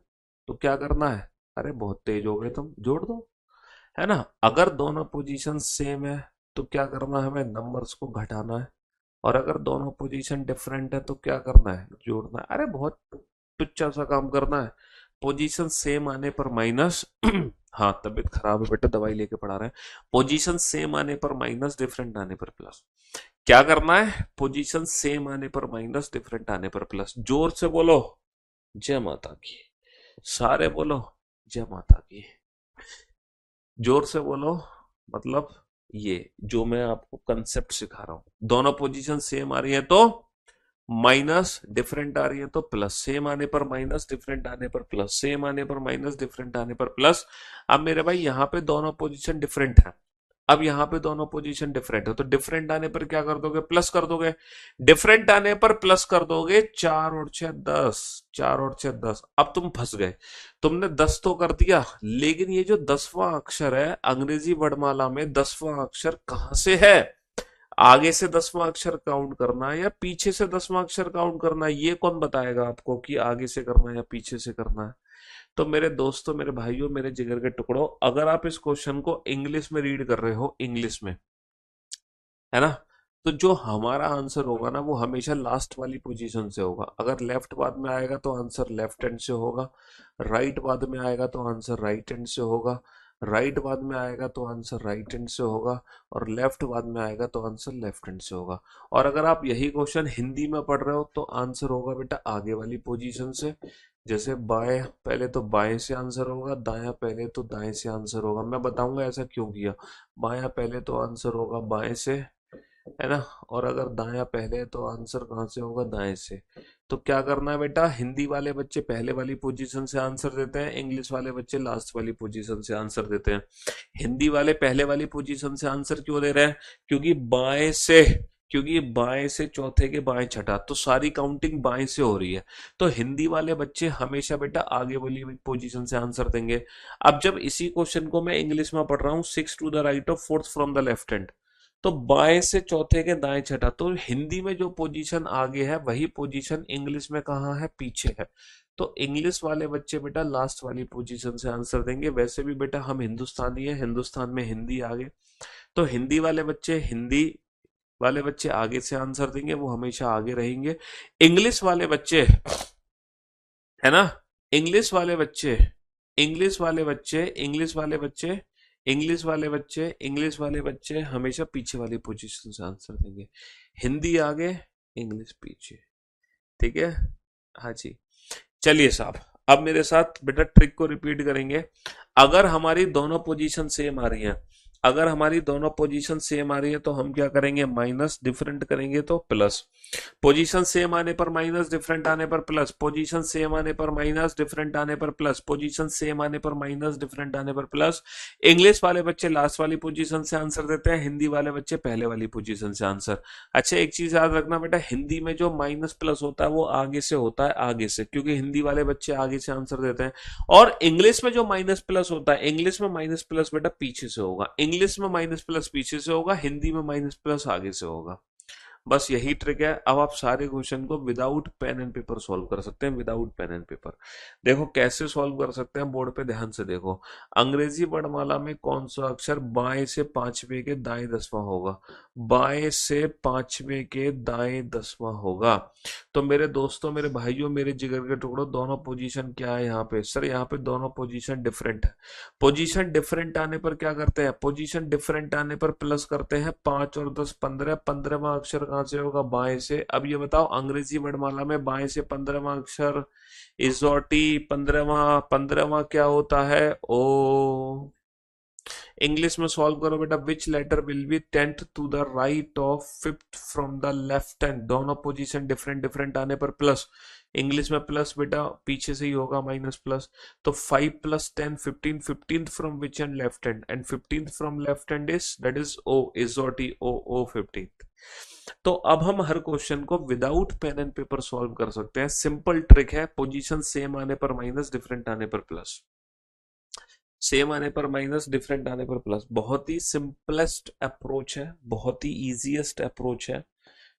तो क्या करना है? अरे बहुत तेज हो गए तुम, जोड़ दो, है ना। अगर दोनों पोजीशन सेम है तो क्या करना है? हमें नंबर्स को घटाना है। और अगर दोनों पोजीशन डिफरेंट है तो क्या करना है? जोड़ना है। अरे बहुत टुच्चा सा काम करना है। पोजीशन सेम आने पर माइनस हाँ, तबीयत खराब है बेटा, दवाई लेके पढ़ा रहे हैं। पोजीशन सेम आने पर माइनस, डिफरेंट आने पर प्लस। क्या करना है? पोजीशन सेम आने पर माइनस, डिफरेंट आने पर प्लस। जोर से बोलो जय माता की, सारे बोलो जय माता की। जोर से बोलो, मतलब ये जो मैं आपको कंसेप्ट सिखा रहा हूं, दोनों पोजीशन सेम आ रही है तो माइनस, डिफरेंट आ रही है तो प्लस। सेम आने पर माइनस, डिफरेंट आने पर प्लस, सेम आने पर माइनस, डिफरेंट आने पर प्लस। अब मेरे भाई यहाँ पे दोनों पोजीशन डिफरेंट है, अब यहाँ पे दोनों पोजीशन डिफरेंट है तो डिफरेंट आने पर क्या कर दोगे? प्लस कर दोगे। डिफरेंट आने पर प्लस कर दोगे, 4 और 6 10, 4 और 6 10। अब तुम फंस गए, तुमने 10 तो कर दिया, लेकिन ये जो 10वां अक्षर है अंग्रेजी वर्णमाला में, 10वां अक्षर कहां से है? आगे से 10वां अक्षर काउंट करना है या पीछे से 10वां अक्षर काउंट करना है, ये कौन बताएगा आपको कि आगे से करना है या पीछे से करना है? तो मेरे दोस्तों, मेरे भाइयों, मेरे जिगर के टुकड़ों, अगर आप इस क्वेश्चन को इंग्लिश में रीड कर रहे हो, इंग्लिश में, है ना, तो जो हमारा आंसर होगा ना वो हमेशा लास्ट वाली पोजीशन से होगा। अगर लेफ्ट बाद में आएगा तो आंसर लेफ्ट हैंड से होगा, राइट बाद में आएगा तो आंसर राइट हैंड से होगा, राइट बाद में आएगा तो आंसर राइट हैंड से होगा, और लेफ्ट बाद में आएगा तो आंसर लेफ्ट हैंड से होगा। और अगर आप यही क्वेश्चन हिंदी में पढ़ रहे हो तो आंसर होगा बेटा आगे वाली पोजीशन से। जैसे बाएं पहले तो बाएं से आंसर होगा, दायां पहले तो दाएं से आंसर होगा। मैं बताऊंगा ऐसा क्यों किया। बायां पहले तो आंसर होगा बाएं से, है ना, और अगर दायां पहले तो आंसर कहाँ से होगा, दाएं से। तो क्या करना है बेटा, हिंदी वाले बच्चे पहले वाली पोजीशन से आंसर देते हैं, इंग्लिश वाले बच्चे लास्ट वाली पोजीशन से आंसर देते हैं। हिंदी वाले पहले वाली पोजीशन से आंसर क्यों दे रहे हैं? क्योंकि बाएं से, क्योंकि बाएं से चौथे के बाएं छठा, तो सारी काउंटिंग बाएं से हो रही है। तो हिंदी वाले बच्चे हमेशा बेटा आगे वाली पोजीशन से आंसर देंगे। अब जब इसी क्वेश्चन को मैं इंग्लिश में पढ़ रहा हूँ, 6 to the right of 4th from the left hand, तो बाएं से चौथे के दाएं छठा, तो हिंदी में जो पोजीशन आगे है वही पोजीशन इंग्लिश में कहाँ है, पीछे है। तो इंग्लिश वाले बच्चे बेटा लास्ट वाली पोजीशन से आंसर देंगे। वैसे भी बेटा हम हिंदुस्तानी है, हिंदुस्तान में हिंदी आगे, तो हिंदी वाले बच्चे, हिंदी वाले बच्चे आगे से आंसर देंगे, वो हमेशा आगे रहेंगे। इंग्लिश वाले बच्चे, है ना, इंग्लिश वाले बच्चे, इंग्लिश वाले बच्चे, इंग्लिश वाले बच्चे, इंग्लिश वाले बच्चे, इंग्लिश वाले बच्चे हमेशा पीछे वाली पोजीशन से आंसर देंगे। हिंदी आगे, इंग्लिश पीछे। ठीक है, हाँ जी। चलिए साहब, अब मेरे साथ बेटा ट्रिक को रिपीट करेंगे। अगर हमारी दोनों पोजीशन सेम आ रही हैं, अगर हमारी दोनों पोजीशन सेम आ रही है तो हम क्या करेंगे, माइनस, डिफरेंट करेंगे तो प्लस। पोजीशन सेम आने पर माइनस, डिफरेंट आने पर प्लस, पोजीशन सेम आने पर माइनस, डिफरेंट आने पर प्लस, पोजीशन सेम आने पर माइनस, डिफरेंट आने पर प्लस। इंग्लिश वाले बच्चे लास्ट वाली पोजीशन से आंसर देते हैं, हिंदी वाले बच्चे पहले वाली पोजीशन से आंसर। अच्छा, एक चीज याद रखना बेटा, हिंदी में जो माइनस प्लस होता है वो आगे से होता है, आगे से, क्योंकि हिंदी वाले बच्चे आगे से आंसर देते हैं। और इंग्लिश में जो माइनस प्लस होता है, इंग्लिश में माइनस प्लस बेटा पीछे से होगा, इंग्लिश में माइनस प्लस पीछे से होगा, हिंदी में माइनस प्लस आगे से होगा। बस यही ट्रिक है। अब आप सारे क्वेश्चन को without pen and paper solve कर सकते हैं, विदाउट पेन एंड पेपर। देखो कैसे सॉल्व कर सकते हैं, बोर्ड पे ध्यान से देखो। अंग्रेजी वर्णमाला में कौन सा अक्षर बाएं से पांचवें के दाएं 10वां होगा? बाएं से पांचवें के दाएं 10वां होगा। तो मेरे दोस्तों, मेरे भाइयों, मेरे जिगर के टुकड़ों, दोनों पोजीशन क्या है यहाँ पे? सर यहाँ पे दोनों पोजीशन डिफरेंट है। पोजीशन डिफरेंट आने पर क्या करते हैं? पोजीशन डिफरेंट आने पर प्लस करते हैं। 5 और 10 15, 15वां अक्षर कहाँ से होगा? बाएं से। अब ये बताओ, अंग्रेजी वर्णमाला में बाएं से 15वां अक्षर इजोटी, 15वां क्या होता है? ओ। इंग्लिश में सॉल्व करो बेटा, which letter will be 10th to the right of 5th from the left hand? दोनों पोजीशन डिफरेंट डिफरेंट आने पर प्लस। इंग्लिश में प्लस बेटा पीछे से ही होगा, माइनस प्लस। तो 5 + 10 15, 15th from which hand? Left hand. And 15th from left hand is, that is O, इजोटी, ओ 15th। तो अब हम हर क्वेश्चन को without pen and paper solve कर सकते हैं। सिंपल ट्रिक है, पोजीशन सेम आने पर माइनस, डिफरेंट आने पर प्लस, सेम आने पर माइनस, डिफरेंट आने पर प्लस। बहुत ही सिंपलेस्ट अप्रोच है, बहुत ही इजीएस्ट अप्रोच है।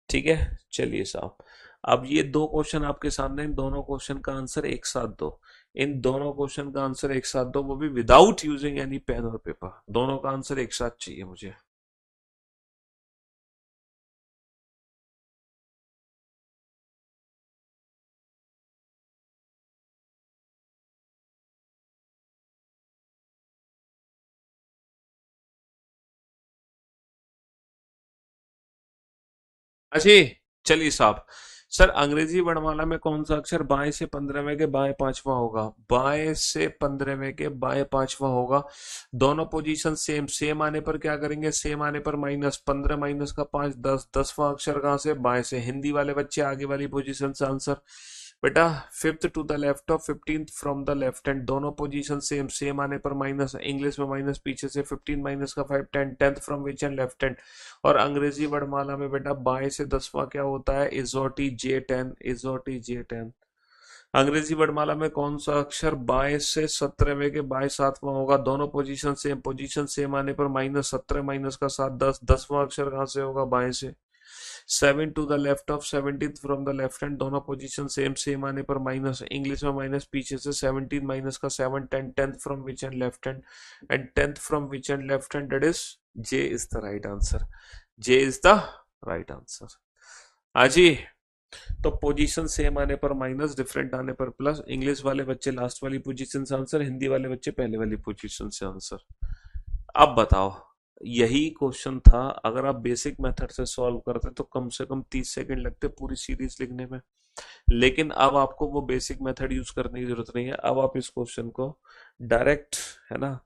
ठीक है, चलिए साहब, अब ये दो क्वेश्चन आपके सामने, इन दोनों क्वेश्चन का आंसर एक साथ दो। इन दोनों क्वेश्चन का आंसर एक साथ दो, वो भी विदाउट यूजिंग एनी पेन और पेपर। दोनों का आंसर एक साथ चाहिए मुझे। अच्छी, चलिए साहब। सर अंग्रेजी वर्णमाला में कौन सा अक्षर बाएं से 15वें के बाएं 5वां होगा? बाएं से 15वें के बाएं 5वां होगा। दोनों पोजीशन सेम, सेम आने पर क्या करेंगे? सेम आने पर माइनस, 15 माइनस का 5 10, 10वां अक्षर कहाँ से? बाएं से। हिंदी वाले बच्चे आगे वाली पोजीशन से आंसर बेटा 5th to the left of 15th from the left hand. दोनों पोजीशन सेम, सेम आने पर माइनस, इंग्लिश में माइनस पीछे से, 15 माइनस का 5 10, 10th from which hand? Left hand. और अंग्रेजी वर्णमाला में बेटा बाएं से 10वां क्या होता है? इजोटी, J10, इजोटी J10। अंग्रेजी वर्णमाला में कौन सा अक्षर बाएं से 17वें के बाएं सातवां होगा? दोनों पोजीशन सेम आने पर -17 माइनस का 7 10, 10वां अक्षर कहां से होगा? बाएं से। 7 to the left of 17 from the left hand, दोनों पोजीशन सेम आने पर माइनस, इंग्लिश में माइनस पीछे से 17 माइनस का 7 10, 10th from which and left hand, and 10th from which and left hand, that is J is the right answer. J is the right answer. आजी, तो position same आने पर minus, different आने पर plus. English वाले बच्चे last वाली position से आंसर, हिंदी वाले बच्चे पहले वाली पोजीशन से आंसर। अब बताओ, यही क्वेश्चन था, अगर आप बेसिक मेथड से सॉल्व करते तो कम से कम 30 सेकंड लगते पूरी सीरीज लिखने में। लेकिन अब आपको वो बेसिक मेथड यूज करने की जरूरत नहीं है। अब आप इस क्वेश्चन को डायरेक्ट, है ना,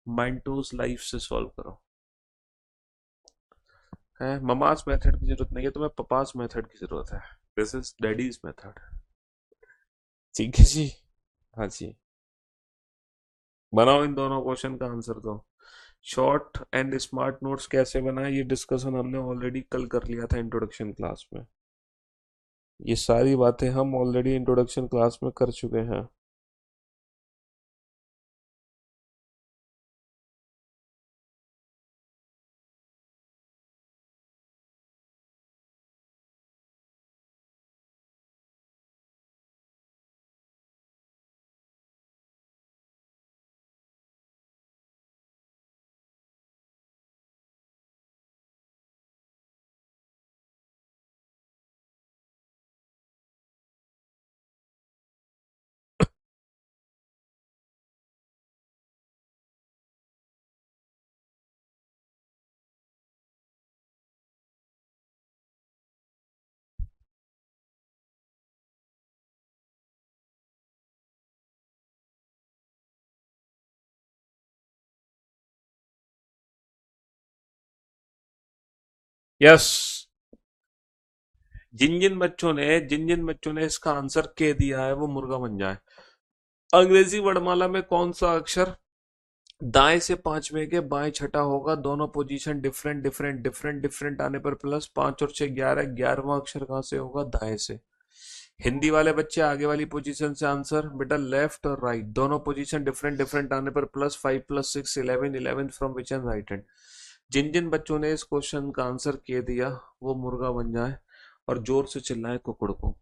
माइंड टूल्स लाइफ से सॉल्व करो। है ममास मेथड की जरूरत नहीं है तुम्हें, पपास मेथड की जरूरत है। This is daddies method. ठीक है जी। हाँ जी, बनाओ इन दोनों क्वेश्चन का आंसर दो। शॉर्ट एंड स्मार्ट नोट्स कैसे बनाए, ये डिस्कशन हमने ऑलरेडी कल कर लिया था इंट्रोडक्शन क्लास में। ये सारी बातें हम ऑलरेडी इंट्रोडक्शन क्लास में कर चुके हैं। यस, जिन जिन बच्चों ने इसका आंसर के दिया है वो मुर्गा बन जाए। अंग्रेजी वर्णमाला में कौन सा अक्षर दाएं से पांचवें के बाएं छठा होगा? दोनों position different different different different आने पर प्लस, 5 और 6 11, 11वां अक्षर कहां से होगा? दाएं से। हिंदी वाले बच्चे आगे वाली पोजीशन से आंसर, बेटा लेफ्ट और राइट, दोनों पोजीशन डिफरेंट डिफरेंट आने पर plus, 5 + 6 11, 11 from which end right hand. जिन जिन बच्चों ने इस क्वेश्चन का आंसर के दिया वो मुर्गा बन जाए और जोर से चिल्लाए कुकुड़ को।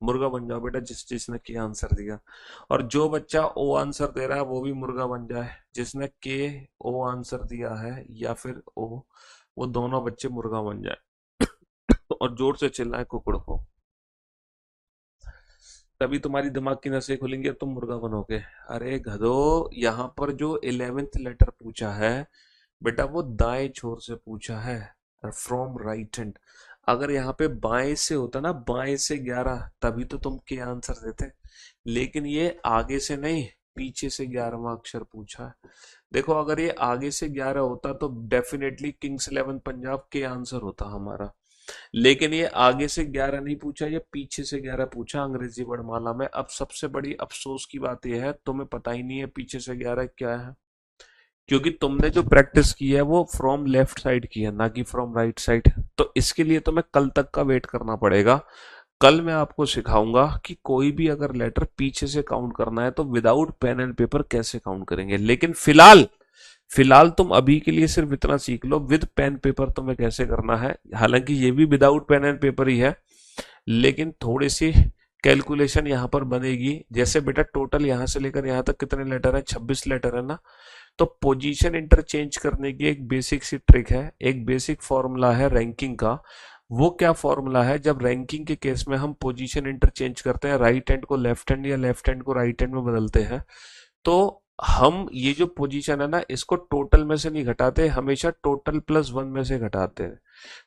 मुर्गा बन जाओ बेटा जिस जिसने के आंसर दिया। और जो बच्चा ओ आंसर दे रहा है वो भी मुर्गा बन जाए, जिसने के ओ आंसर दिया है या फिर ओ, वो दोनों बच्चे मुर्गा बन जाए और जोर से चिल्लाए कुकुड़ को। तभी तुम्हारी दिमाग की नसें खुलेंगी और तुम मुर्गा बनोगे। अरे गधो, यहाँ पर जो 11th लेटर पूछा है बेटा वो दाएं छोर से पूछा है, फ्रॉम राइट हैंड। अगर यहाँ पे बाएं से होता ना, बाएं से 11, तभी तो तुम के आंसर देते। लेकिन ये आगे से नहीं, पीछे से 11वां अक्षर पूछा है। देखो, अगर ये आगे से 11 होता तो डेफिनेटली किंग्स 11 पंजाब के आंसर होता हमारा। लेकिन ये आगे से 11 नहीं पूछा, ये पीछे से 11 पूछा अंग्रेजी वर्णमाला में। अब सबसे बड़ी अफसोस की बात यह है, तुम्हें पता ही नहीं है पीछे से 11 क्या है, क्योंकि तुमने जो प्रैक्टिस की है वो फ्रॉम लेफ्ट साइड की है, ना कि फ्रॉम राइट साइड। तो इसके लिए तुम्हें कल तक का वेट करना पड़ेगा। कल मैं आपको सिखाऊंगा कि कोई भी अगर लेटर पीछे से काउंट करना है तो विदाउट पेन एंड पेपर कैसे काउंट करेंगे। लेकिन फिलहाल फिलहाल तुम अभी के लिए सिर्फ इतना सीख लो, विद पेन पेपर तुम्हें कैसे करना है। हालांकि ये भी विदाउट पेन एंड पेपर ही है, लेकिन थोड़ी सी कैलकुलेशन यहाँ पर बनेगी। जैसे बेटा टोटल यहाँ से लेकर यहाँ तक कितने लेटर है? 26 लेटर है ना। तो पोजीशन इंटरचेंज करने की एक बेसिक सी ट्रिक है, एक बेसिक फॉर्मूला है रैंकिंग का। वो क्या फॉर्मूला है? जब रैंकिंग के केस में हम पोजीशन इंटरचेंज करते हैं, राइट हैंड को लेफ्ट हैंड या लेफ्ट हैंड को राइट हैंड में बदलते हैं, तो हम ये जो पोजीशन है ना, इसको टोटल में से नहीं घटाते, हमेशा टोटल +1 में से घटाते हैं।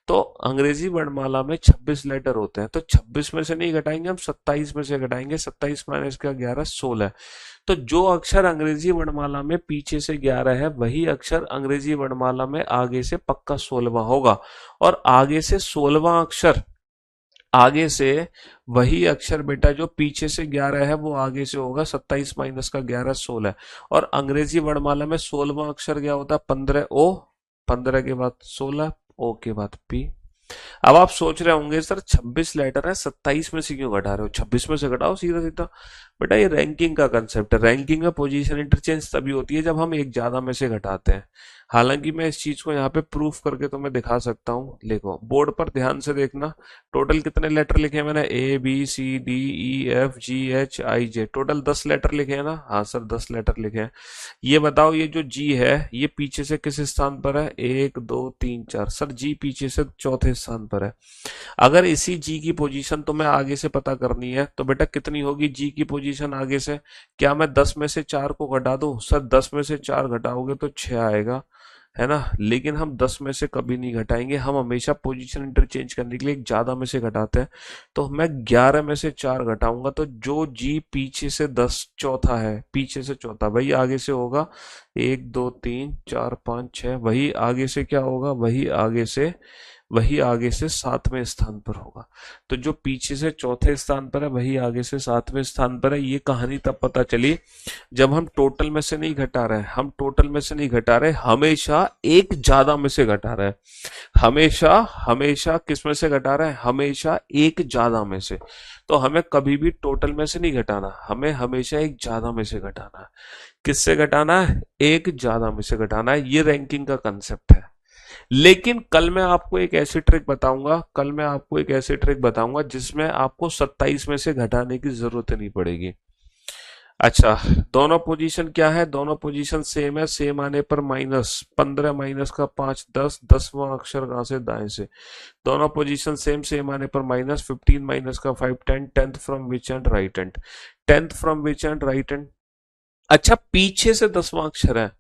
तो अंग्रेजी वर्णमाला में 26 लेटर होते हैं, तो 26 में से नहीं घटाएंगे हम, 27 में से घटाएंगे। 27 माइनस का 11, 16। तो जो अक्षर अंग्रेजी वर्णमाला में पीछे से 11 है, वही अक्षर अंग्रेजी वर्णमाला में आगे से पक्का 16वां होगा। और आगे से वही अक्षर बेटा जो पीछे से 11 है वो आगे से होगा। 27 माइनस का 11, 16। और अंग्रेजी वर्णमाला में 16वां अक्षर क्या होता है? 15 ओ, 15 के बाद 16, ओ के बाद पी। अब आप सोच रहे होंगे सर 26 लेटर है, 27 में से क्यों घटा रहे हो? 26 में से घटाओ सीधा सीधा। बेटा ये रैंकिंग का कंसेप्ट है। रैंकिंग में पोजीशन इंटरचेंज तभी होती है जब हम एक ज्यादा में से घटाते हैं। हालांकि मैं इस चीज को यहाँ पे प्रूफ करके तुम्हें दिखा सकता हूँ। देखो बोर्ड पर ध्यान से देखना, टोटल कितने लेटर लिखे हैं मैंने? A B C D E F G H I J, total 10 letter लिखे हैं ना? हाँ सर 10 लेटर लिखे हैं। ये बताओ ये जो जी है ये पीछे से किस स्थान पर है? एक दो तीन चार, सर जी पीछे से चौथे स्थान पर है। अगर इसी जी की पोजीशन तुम्हें आगे से पता करनी है तो बेटा कितनी होगी जी की पोजीशन आगे से? क्या मैं 10 में से 4 को घटा दूं? सर 10 में से 4 घटाओगे तो 6 आएगा, है ना? लेकिन हम 10 में से कभी नहीं घटाएंगे, हम हमेशा पोजीशन इंटरचेंज करने के लिए एक ज्यादा में से घटाते हैं। तो मैं 11 में से 4 घटाऊंगा तो जो जी पीछे से 10 चौथा है, पीछे से चौथा, वही आगे से होगा एक दो तीन चार पाँच छः, वही आगे से क्या होगा? वही आगे से सातवें स्थान पर होगा। तो जो पीछे से चौथे स्थान पर है वही आगे से सातवें स्थान पर है। ये कहानी तब पता चली जब हम टोटल में से नहीं घटा रहे हैं। हम टोटल में से नहीं घटा रहे, हमेशा एक ज्यादा में से घटा रहे हैं। हमेशा हमेशा किस में से घटा रहे हैं? हमेशा एक ज्यादा में से। तो हमें कभी भी टोटल में से नहीं घटाना, हमें हमेशा एक ज्यादा में से घटाना है। किससे घटाना है? एक ज्यादा में से घटाना है। ये रैंकिंग का कंसेप्ट है। लेकिन कल मैं आपको एक ऐसी ट्रिक बताऊंगा जिसमें आपको 27 में से घटाने की जरूरत नहीं पड़ेगी। अच्छा, दोनों पोजीशन क्या है? दोनों पोजीशन सेम है। सेम आने पर माइनस 15 माइनस का 5 10, 10वां अक्षर कहां से? दाएं से। दोनों पोजीशन सेम, सेम आने पर माइनस 15 माइनस का 5 10, tenth from which end right and. Tenth from which end right and. अच्छा पीछे से 10वां अक्षर है।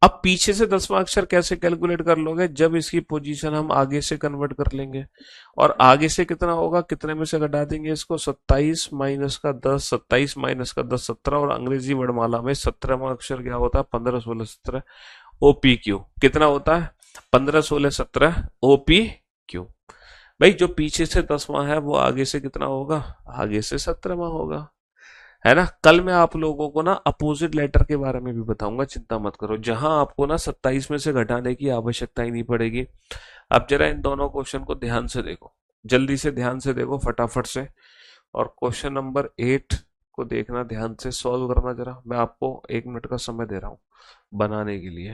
अब पीछे से 10वां अक्षर कैसे कैलकुलेट कर लोगे? जब इसकी पोजीशन हम आगे से कन्वर्ट कर लेंगे। और आगे से कितना होगा? कितने में से घटा देंगे इसको? 27 माइनस का 10, 27 माइनस का 10 17, और अंग्रेजी वर्णमाला में 17वां अक्षर क्या होता है? 15 16 17 ओपी क्यू। कितना होता है? 15 16 17 ओपी क्यू। भाई जो पीछे से 10वां है वो आगे से कितना होगा? आगे से 17वां होगा, है ना? कल मैं आप लोगों को ना अपोजिट लेटर के बारे में भी बताऊंगा, चिंता मत करो, जहां आपको ना 27 में से घटाने की आवश्यकता ही नहीं पड़ेगी। अब जरा इन दोनों क्वेश्चन को ध्यान से देखो, जल्दी से ध्यान से देखो फटाफट से। और क्वेश्चन नंबर 8 को देखना, ध्यान से सॉल्व करना। जरा मैं आपको 1 मिनट का समय दे रहा हूँ बनाने के लिए।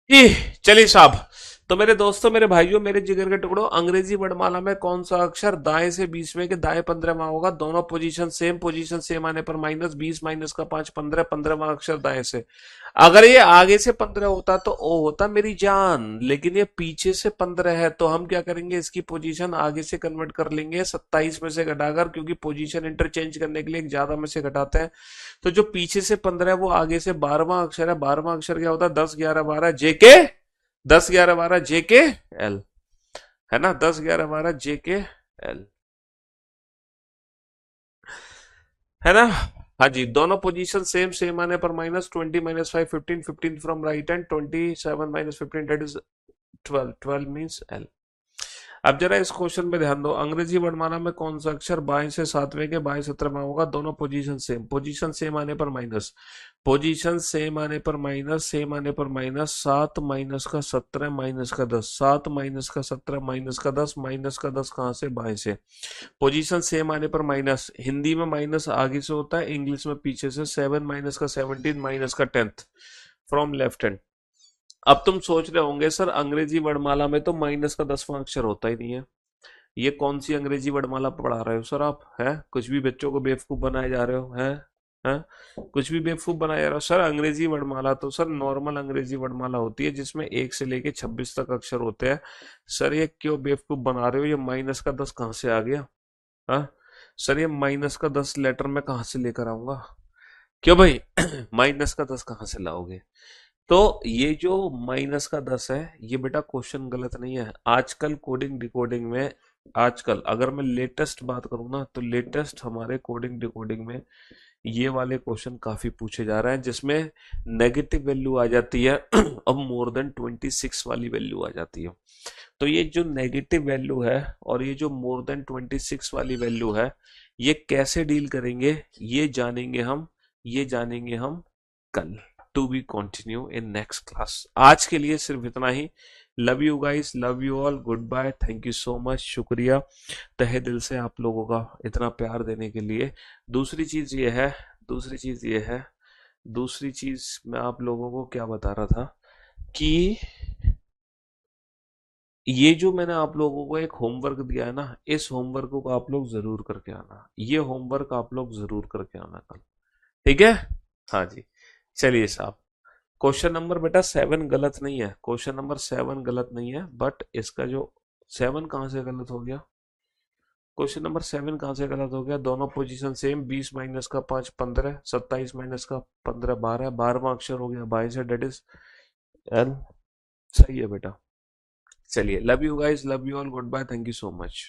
ही चलिए साहब। तो मेरे दोस्तों, मेरे भाइयों, मेरे जिगर के टुकड़ों, अंग्रेजी वर्णमाला में कौन सा अक्षर दाएं से 20वें के दाएं 15वां होगा? दोनों पोजीशन सेम आने पर माइनस 20 माइनस का 5 15, 15वां अक्षर दाएं से। अगर ये आगे से 15 होता तो ओ होता मेरी जान, लेकिन ये पीछे से 15 है, तो हम क्या करेंगे, इसकी पोजीशन आगे से कन्वर्ट कर लेंगे 27 में से घटाकर, क्योंकि पोजीशन इंटरचेंज करने के लिए एक ज्यादा में से घटाते हैं। तो जो पीछे से 15 है वो आगे से 12वां अक्षर है। 12वां अक्षर क्या होता है? 10 11 12 जेके, 10 11 12 जेके एल, है ना? 10 11 12 जेके एल, है ना? हाँ जी, दोनों पोजीशन सेम सेम आने पर minus 20 minus 5 15, 15 from right hand, 27 minus 15 that is 12, 12 means L. अब जरा इस क्वेश्चन पे ध्यान दो। अंग्रेजी वर्णमाला में कौन सा अक्षर बाएं से 7वें के बाएं 17वां होगा? दोनों पोजीशन सेम आने पर माइनस, पोजीशन सेम आने पर माइनस, सेम आने पर माइनस, 7 माइनस का 17 माइनस का 10, 7 माइनस का 17 माइनस का 10, माइनस का 10 कहां से? बाएं से। पोजीशन सेम आने पर माइनस, हिंदी में माइनस आगे से होता है, इंग्लिश में पीछे से। 7 माइनस का 17 माइनस का 10th फ्रॉम लेफ्ट हैंड। अब तुम सोच रहे होंगे सर अंग्रेजी वर्णमाला में तो माइनस का 10वां अक्षर होता ही नहीं है, ये कौन सी अंग्रेजी वर्णमाला पढ़ा रहे हो सर आप? हैं कुछ भी बच्चों को बेवकूफ बनाए जा रहे हो? हैं कुछ भी बेवकूफ बनाया जा रहा है सर? अंग्रेजी वर्णमाला तो सर नॉर्मल अंग्रेजी वर्णमाला होती है जिसमें 1 से लेके 26 तक अक्षर होते हैं। सर ये क्यों बेवकूफ बना रहे हो? ये माइनस का 10 कहाँ से आ गया? हाँ सर, ये माइनस का 10 लेटर में कहाँ से लेकर आऊंगा? क्यों भाई? माइनस का 10 कहाँ से लाओगे? तो ये जो माइनस का 10 है, ये बेटा क्वेश्चन गलत नहीं है। आजकल कोडिंग डिकोडिंग में, आजकल अगर मैं लेटेस्ट बात करूं ना, तो लेटेस्ट हमारे कोडिंग डिकोडिंग में ये वाले क्वेश्चन काफी पूछे जा रहे हैं जिसमें नेगेटिव वैल्यू आ जाती है अब मोर देन 26 वाली वैल्यू आ जाती है। तो ये जो नेगेटिव वैल्यू है और ये जो मोर देन 26 वाली वैल्यू है, ये कैसे डील करेंगे ये जानेंगे हम कल। To be continue in next class. आज के लिए सिर्फ इतना ही। Love you guys, love you all, good bye, thank you so much, शुक्रिया तहे दिल से आप लोगों का इतना प्यार देने के लिए। दूसरी चीज ये है दूसरी चीज ये है दूसरी चीज मैं आप लोगों को क्या बता रहा था कि ये जो मैंने आप लोगों को एक होमवर्क दिया है ना, इस होमवर्क को आप लोग जरूर करके आना। ये होमवर्क आप लोग जरूर करके आना कल, ठीक है? हाँ जी, चलिए साहब। क्वेश्चन नंबर बेटा 7 गलत नहीं है, क्वेश्चन नंबर 7 गलत नहीं है, बट इसका जो 7 कहां से गलत हो गया? क्वेश्चन नंबर 7 कहां से गलत हो गया? दोनों पोजीशन सेम, 20 माइनस का 5 15, 27 माइनस का 15 12, 12वां अक्षर हो गया बाई से, डेट इज एल। सही है बेटा। चलिए, love you guys, love you all, good bye, thank you so much.